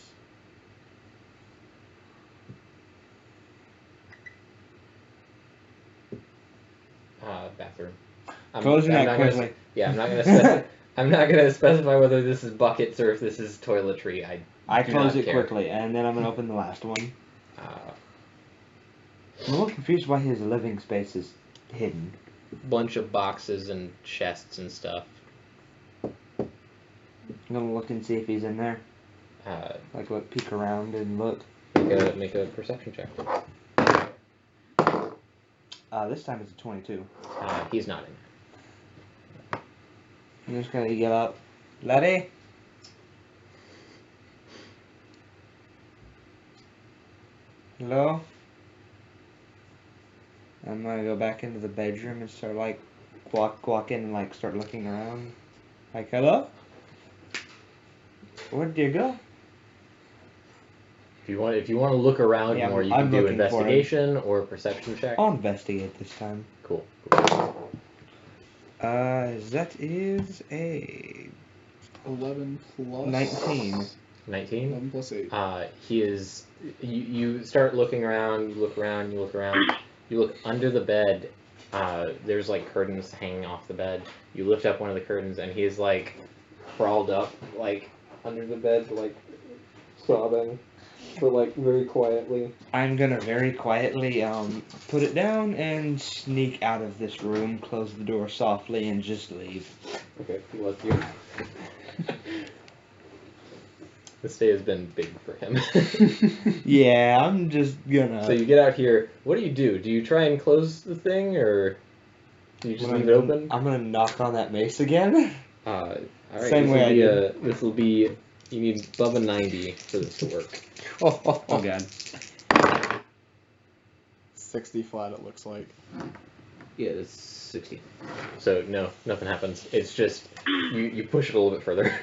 Bathroom. Closing that not quickly. I'm not gonna. I'm not gonna specify whether this is buckets or if this is toiletry. I do close not it care. quickly, and then I'm gonna open the last one. Uh, I'm a little confused why his living space is hidden. bunch of boxes and chests and stuff. I'm gonna look and see if he's in there. Like, look, peek around and look. Make a perception check. This time it's a 22. He's not in. I'm just gonna get up. Laddie? Hello? I'm gonna go back into the bedroom and start, like, walk in and, like, start looking around. Like, hello? Where'd you go? If you want to look around Yeah, more, you I'm can do looking for him. investigation or perception check. I'll investigate this time. Cool. That is a 11 plus 19. 19. 11 plus 8. He is. You start looking around. You look around. You look around. You look under the bed. There's like curtains hanging off the bed. You lift up one of the curtains, and he's like crawled up like under the bed, like sobbing, but like very quietly. I'm gonna very quietly put it down and sneak out of this room, close the door softly, and just leave. Okay, he loves you. This day has been big for him. Yeah, I'm just gonna. So you get out here. What do? Do you try and close the thing, or do you just leave it open? I'm gonna knock on that mace again. All right. Same way I did. This will be. You need above a 90 for this to work. Oh god. 60 flat, it looks like. Yeah, it's 60. So no, nothing happens. It's just you push it a little bit further.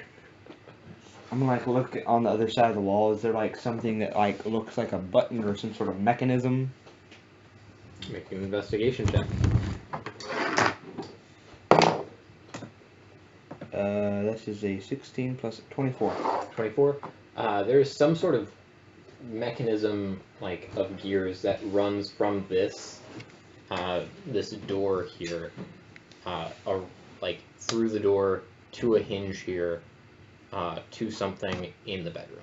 I'm gonna like look on the other side of the wall. Is there like something that like looks like a button or some sort of mechanism? Make an investigation check. This is a 16 plus 24. 24. There's some sort of mechanism like of gears that runs from this this door here, like through the door to a hinge here, to something in the bedroom.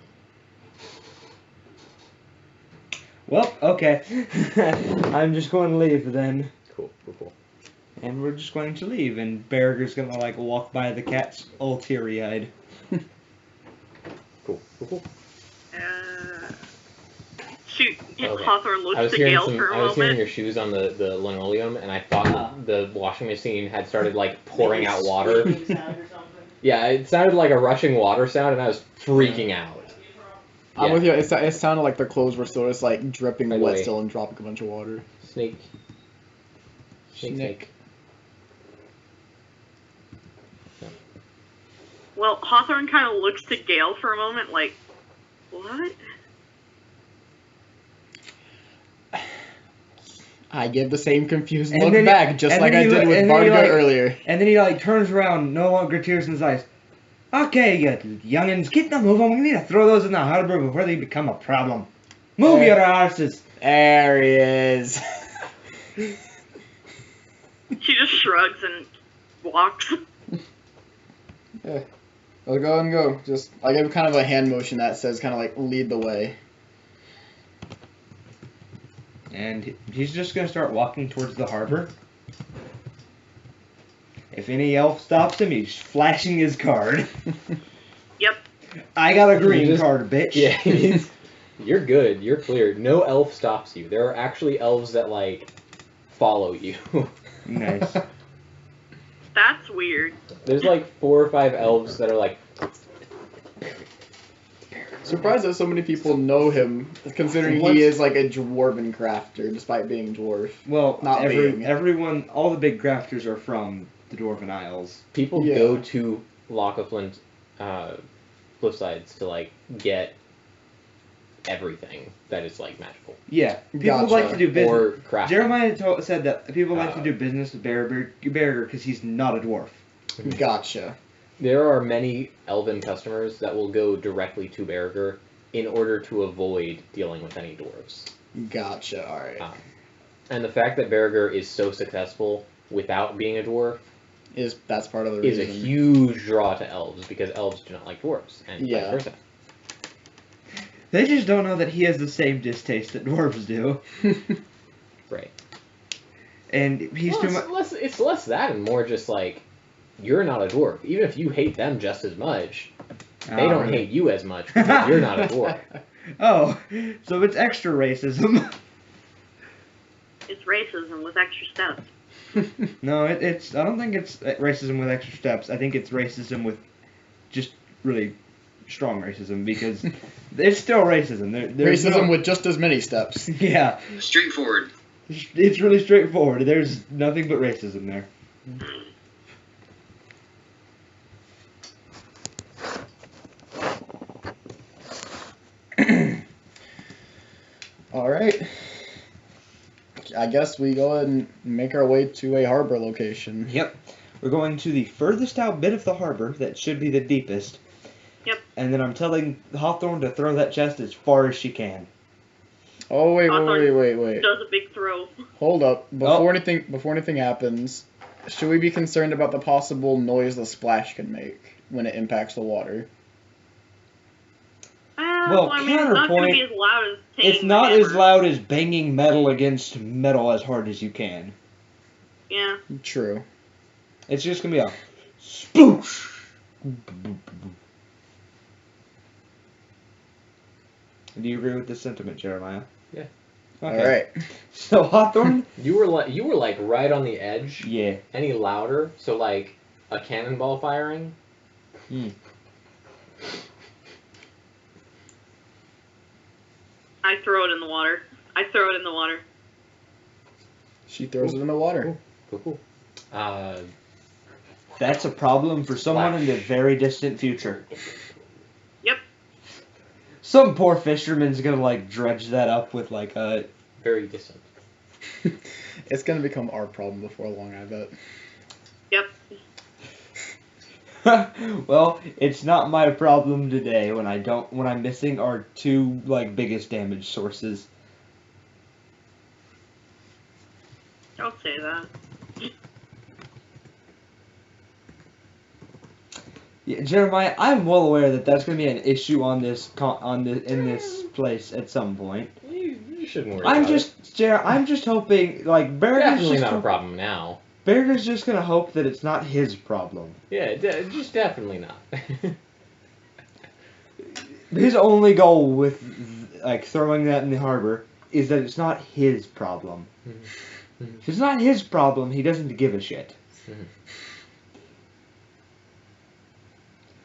Well, okay. I'm just going to leave then. Cool. And we're just going to leave, and Barracuda's gonna like walk by the cats all teary-eyed. Cool. Shoot, Okay. Hawthorn looks to Gale for a I was hearing moment. your shoes on the linoleum, and I thought the washing machine had started like pouring out water. Yeah, it sounded like a rushing water sound, and I was freaking out. I'm with you. It sounded like their clothes were still just like dripping By the wet way- still and dropping a bunch of water. Snake. Snake. Well, Hawthorn kind of looks to Gale for a moment, like, what? I give the same confused And look then he- back, just and like then I he did look- with and then he, Barracuda like- earlier. And then he like turns around, no longer tears in his eyes. Okay, you youngins, get the move on. We need to throw those in the harbor before they become a problem. Move your arses. There he is. She just shrugs and walks. Yeah. I'll go and go. Just I give kind of a hand motion that says kind of like lead the way. And he's just gonna start walking towards the harbor. If any elf stops him, he's flashing his card. Yep. I got a green Just- card, bitch. Yeah, you're good. You're clear. No elf stops you. There are actually elves that like follow you. Nice. That's weird. There's like 4 or 5 elves that are like. Surprised that so many people know him, considering What's- he is like a dwarven crafter, despite being dwarf. Well, Not being. everyone, all the big crafters are from the Dwarven Isles. People Yeah. go to Loch of Flint, Cliffsides to like get everything that is like magical Yeah, people Gotcha. like to do business. or craft. Jeremiah said that people like to do business with Barragur because he's not a dwarf. Gotcha. There are many elven customers that will go directly to Barragur in order to avoid dealing with any dwarves. Gotcha. All right. And the fact that Barragur is so successful without being a dwarf That's part of the is reason. a huge draw to elves because elves do not like dwarves and Yeah. vice versa. They just don't know that he has the same distaste that dwarves do, Right. and he's Well, too it's much. less, that and more just like you're not a dwarf. Even if you hate them just as much, they don't hate you as much because you're not a dwarf. Oh, so it's extra racism. It's racism with extra steps. No, it's. I don't think it's racism with extra steps. I think it's racism with just really strong racism because it's still racism. There's Racism no- with just as many steps. Yeah, Straightforward. it's really straightforward. There's nothing but racism there. All right. I guess we go ahead and make our way to a harbor location. Yep. We're going to the furthest out bit of the harbor that should be the deepest. Yep. And then I'm telling Hawthorn to throw that chest as far as she can. Oh wait. Hawthorn does a big throw. Hold up. Before anything happens, should we be concerned about the possible noise the splash can make when it impacts the water? Well, I mean, it's not going to counterpoint, be as loud as It's not as loud as banging metal against metal as hard as you can. Yeah. True. It's just going to be a sploosh. Do you agree with this sentiment, Jeremiah? Yeah. Okay. All right. So Hawthorn? You were like right on the edge. Yeah. Any louder, so like a cannonball firing. I throw it in the water. She throws it in the water. Cool. That's a problem for someone in the very distant future. Yep. Some poor fisherman's gonna like dredge that up with like a. Very distant. It's gonna become our problem before long, I bet. Yep. Well, it's not my problem today when I'm missing our two like biggest damage sources. Don't say that. Yeah, Jeremiah, I'm well aware that that's going to be an issue in this place at some point. You shouldn't worry. I'm about just hoping like definitely not a problem now. Barracuda's just going to hope that it's not his problem. Yeah, just definitely not. His only goal with like throwing that in the harbor is that it's not his problem. If it's not his problem, he doesn't give a shit.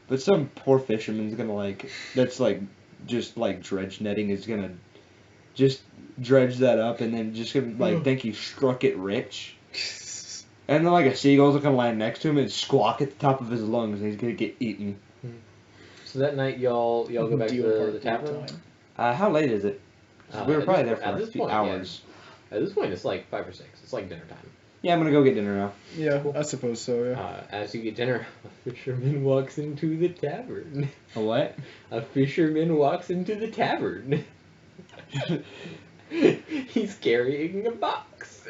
But some poor fisherman's gonna like, that's like just like dredge netting is gonna just dredge that up and then just gonna like think he struck it rich. And then like a seagull's gonna land next to him and squawk at the top of his lungs and he's gonna get eaten. So that night y'all go back to the tavern? How late is it? We were probably there for a few hours. Yeah. At this point it's like 5 or 6. It's like dinner time. Yeah, I'm gonna go get dinner now. Yeah, I suppose so, yeah. As you get dinner, a fisherman walks into the tavern. A what? A fisherman walks into the tavern. He's carrying a box.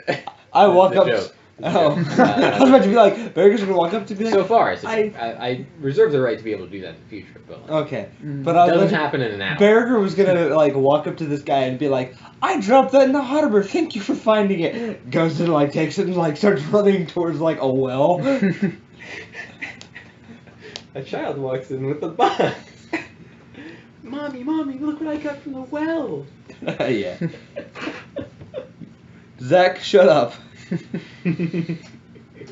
I walk up. Joke. Oh, I was about to be like, Barracuda's gonna walk up to be like. So far, I reserve the right to be able to do that in the future, but Okay, but it doesn't happen in an hour. Barracuda was gonna like walk up to this guy and be like, "I dropped that in the harbor. Thank you for finding it." Goes and like takes it and like starts running towards like a well. A child walks in with a box. Mommy, look what I got from the well. Yeah. Zach, shut up.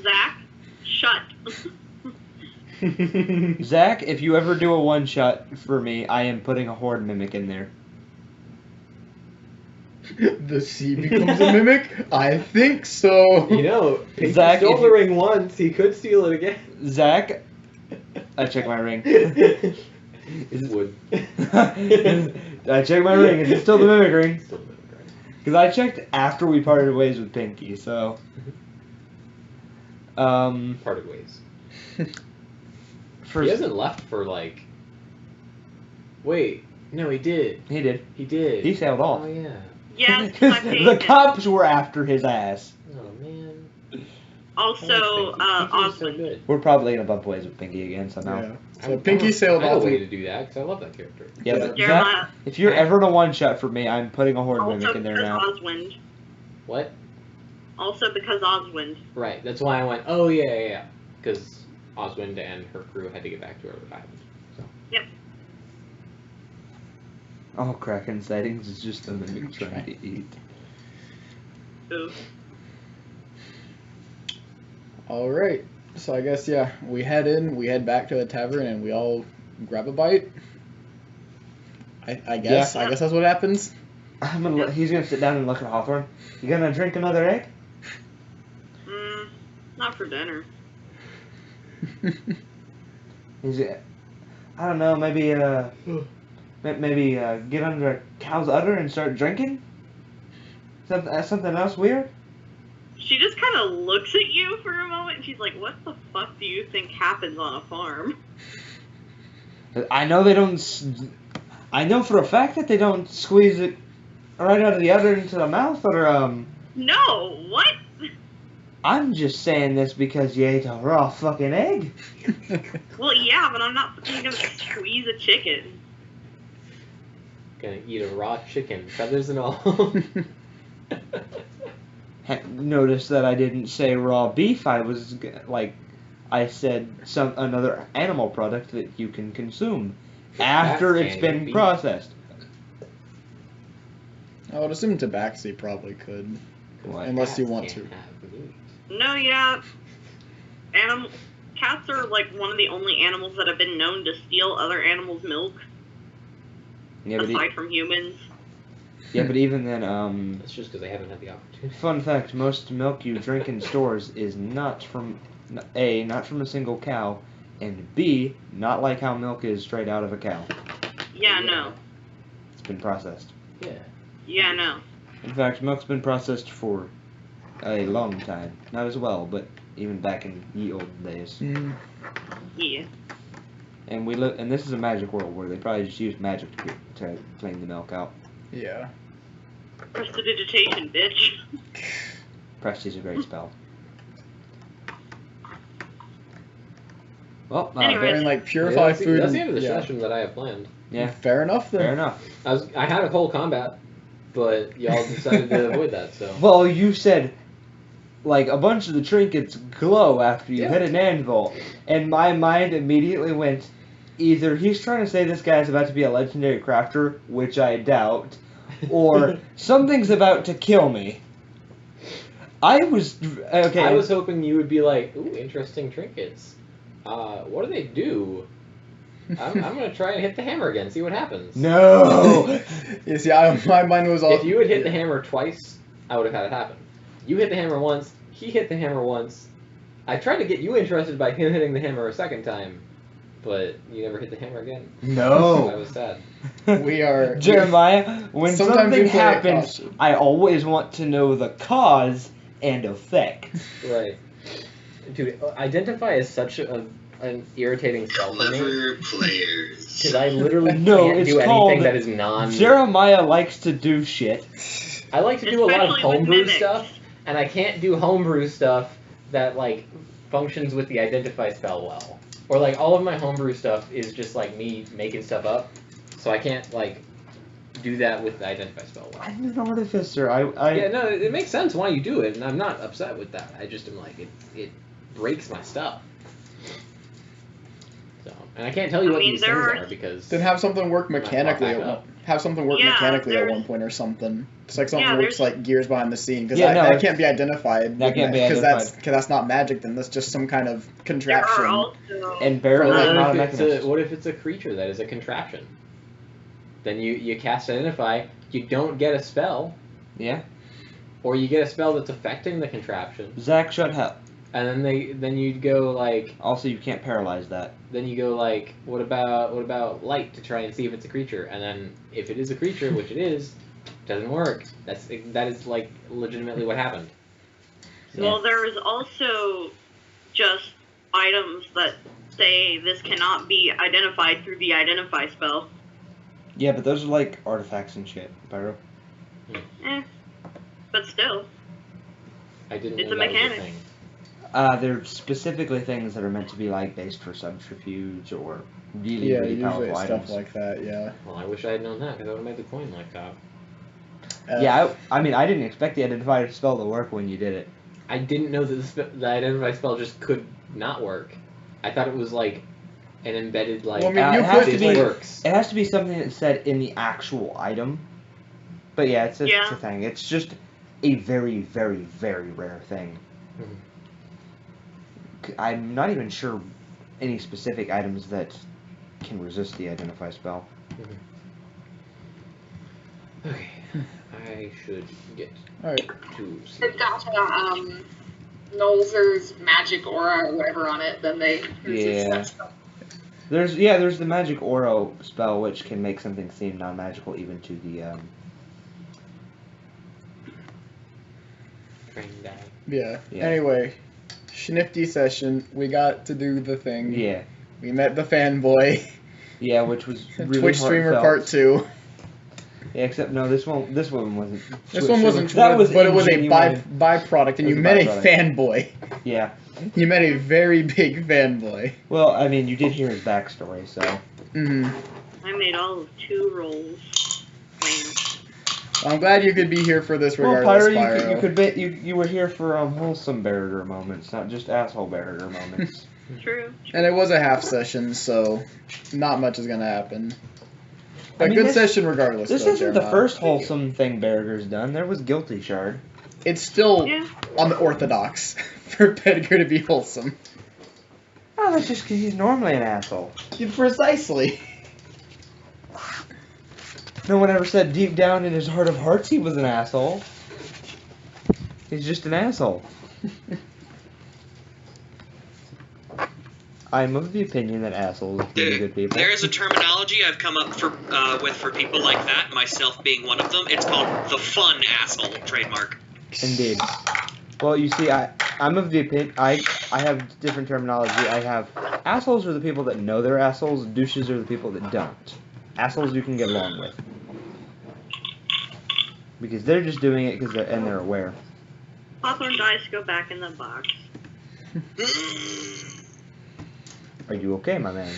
Zach, shut. Zach, if you ever do a one shot for me, I am putting a horde mimic in there. The sea becomes a mimic? I think so. You know, Pinky Zach, stole the ring once. He could steal it again. Zach, I check my ring. Wood. I checked my ring. Is it still the mimic ring? Still the mimic ring. Because I checked after we parted ways with Pinky, so. Parted ways. He hasn't left for like. Wait, no, he did. He did. He did. He sailed off. Oh yeah. Yeah, The cops were after his ass. Oh man. Also, Pinky's so Osmond. good. We're probably gonna bump ways with Pinky again somehow. Yeah. So Pinky sailed I have off. a way to do that because I love that character. Yeah, Yeah. but Jeremiah. Zach, if you're ever in a one shot for me, I'm putting a horde Also mimic in there because now. Oswind. What? Also because Oswind. Right. That's why I went. Oh yeah. Because Oswind and her crew had to get back to her island. So. Yep. Oh, Kraken sightings is just a mimic trying to eat. Ooh. Alright. So I guess, yeah, we head back to the tavern, and we all grab a bite. I guess. Yeah. I guess that's what happens. He's gonna sit down and look at Hawthorn. You gonna drink another egg? Not for dinner. I don't know, maybe get under a cow's udder and start drinking? Something else weird? She just kind of looks at you for a moment, and she's like, what the fuck do you think happens on a farm? I know they don't. I know for a fact that they don't squeeze it right out of the udder into the mouth, or No, what? I'm just saying this because you ate a raw fucking egg. Well, yeah, but I'm not fucking gonna squeeze a chicken. Gonna eat a raw chicken, feathers and all. Notice that I didn't say raw beef. I was like, I said another animal product that you can consume after it's been processed. I would assume Tabaxi probably could, unless you want to. No, yeah. Cats are like one of the only animals that have been known to steal other animals' milk. Yeah, aside from humans. Yeah, but even then, That's just because they haven't had the opportunity. Fun fact: most milk you drink in stores is not from A, not from a single cow, and B, not like how milk is straight out of a cow. Yeah, no. It's been processed. Yeah. Yeah, no. In fact, milk's been processed for a long time. Not as well, but even back in ye old days. Mm. Yeah. And and this is a magic world where they probably just use magic to clean the milk out. Yeah. Prestidigitation, bitch. Presti's a great spell. Well, Anyway. And like purify food. That's the end of the yeah. session that I have planned. Yeah, Fair enough then. fair enough. I had a whole combat, but y'all decided to avoid that, so. Well, you said, like, a bunch of the trinkets glow after you Yeah. hit an anvil, and my mind immediately went, either he's trying to say this guy's about to be a legendary crafter, which I doubt, or something's about to kill me. I was I was hoping you would be like, ooh, interesting trinkets. What do they do? I'm gonna try and hit the hammer again, see what happens. No! You see, my mind was all. If you had hit the hammer twice, I would have had it happen. You hit the hammer once, he hit the hammer once. I tried to get you interested by him hitting the hammer a second time, but you never hit the hammer again. I No! was sad. We are Jeremiah, when Sometimes something we play it happens, cautious. I always want to know the cause and effect. Right. Dude, Identify is such an irritating spell for me. Clever players. Because I literally No, can't it's do called anything that is non... Jeremiah likes to do shit. I like to do a lot of Especially with homebrew mimics. stuff, and I can't do homebrew stuff that, like, functions with the Identify spell well. Or, like, all of my homebrew stuff is just, like, me making stuff up, so I can't, like, do that with the Identify spell well. I'm an artificer. Yeah, no, it makes sense why you do it, and I'm not upset with that. I just am like, it breaks my stuff. So, and I can't tell you I what mean, these there things are- are because... Then have something work Might mechanically. pop back up. Have something work Yeah, mechanically at there's- one point or something. It's like something Yeah, works there's- like gears behind the scene because Yeah, no, that it's- can't be identified. that can't be Because identified. that's not magic. Then that's just some kind of There are contraption. also And barely Like, not a what, if mechanist. what if it's a creature that is a contraption? Then you cast Identify, you don't get a spell, Yeah. or you get a spell that's affecting the contraption, Zach, shut up. and then you'd go like, Also, you can't paralyze that. then you go like, what about light to try and see if it's a creature, and then if it is a creature, which it is, doesn't work. That is like legitimately what happened. Well, there's also just items that say this cannot be identified through the Identify spell. Yeah, but those are like artifacts and shit, Pyro. But still. I didn't It's know a that was mechanic. thing. They're specifically things that are meant to be like based for subterfuge or really, Yeah, really usually powerful it's items. stuff like that. Yeah. Well, I wish I had known that because I would have made the coin like that. Yeah, I mean, I didn't expect the Identify spell to work when you did it. I didn't know that the Identify spell just could not work. I thought it was like an embedded like. Well, I mean, you it has could to this be. works. It has to be something that's said in the actual item. But yeah, it's a Yeah. thing. It's just a very, very, very rare thing. I'm not even sure any specific items that can resist the Identify spell. Okay, I should get Alright. to sleep. They've got Nolzur's magic aura or whatever on it, then they resist Yeah. that stuff. There's the magic aura spell which can make something seem non-magical even to the Train die. Yeah. Yeah. Anyway, schnifty session. We got to do the thing. yeah. We met the fanboy. Yeah, which was really Twitch streamer heartfelt. part 2. Yeah, except no, this one wasn't. This one wasn't That was but it was a ingenuine. byproduct, and It was you a met a byproduct. fanboy. Yeah. You met a very big fanboy. Well, I mean, you did hear his backstory, so. Mm-hmm. I made all of 2 rolls. Man. I'm glad you could be here for this Well, regardless, Pyro, Pyro. you could bet you were here for wholesome Barracuda moments, not just asshole Barracuda moments. True. And it was a half session, so not much is gonna happen. I A mean, good this- session regardless. This though, isn't the Jeremiah. first wholesome thing Barracuda's done. There was Guilty Shard. It's still Yeah. on the orthodox for Pedgar to be wholesome. Oh, that's just because he's normally an asshole. Precisely. No one ever said deep down in his heart of hearts he was an asshole. He's just an asshole. I'm of the opinion that assholes can be good people. There is a terminology I've come up with for people like that, myself being one of them. It's called the fun asshole trademark. Indeed. Well, you see, I'm of the opinion, I have different terminology. I have, assholes are the people that know they're assholes, douches are the people that don't. Assholes you can get along with. Because they're just doing it because they're aware. Hawthorn dice go back in the box. Are you okay, my man?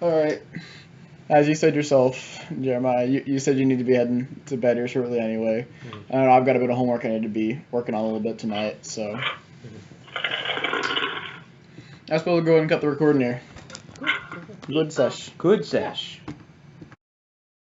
Alright. As you said yourself, Jeremiah, you said you need to be heading to bed here shortly anyway. I don't know, I've got a bit of homework I need to be working on a little bit tonight, so. I suppose we'll go ahead and cut the recording here. Good sesh. Good sesh.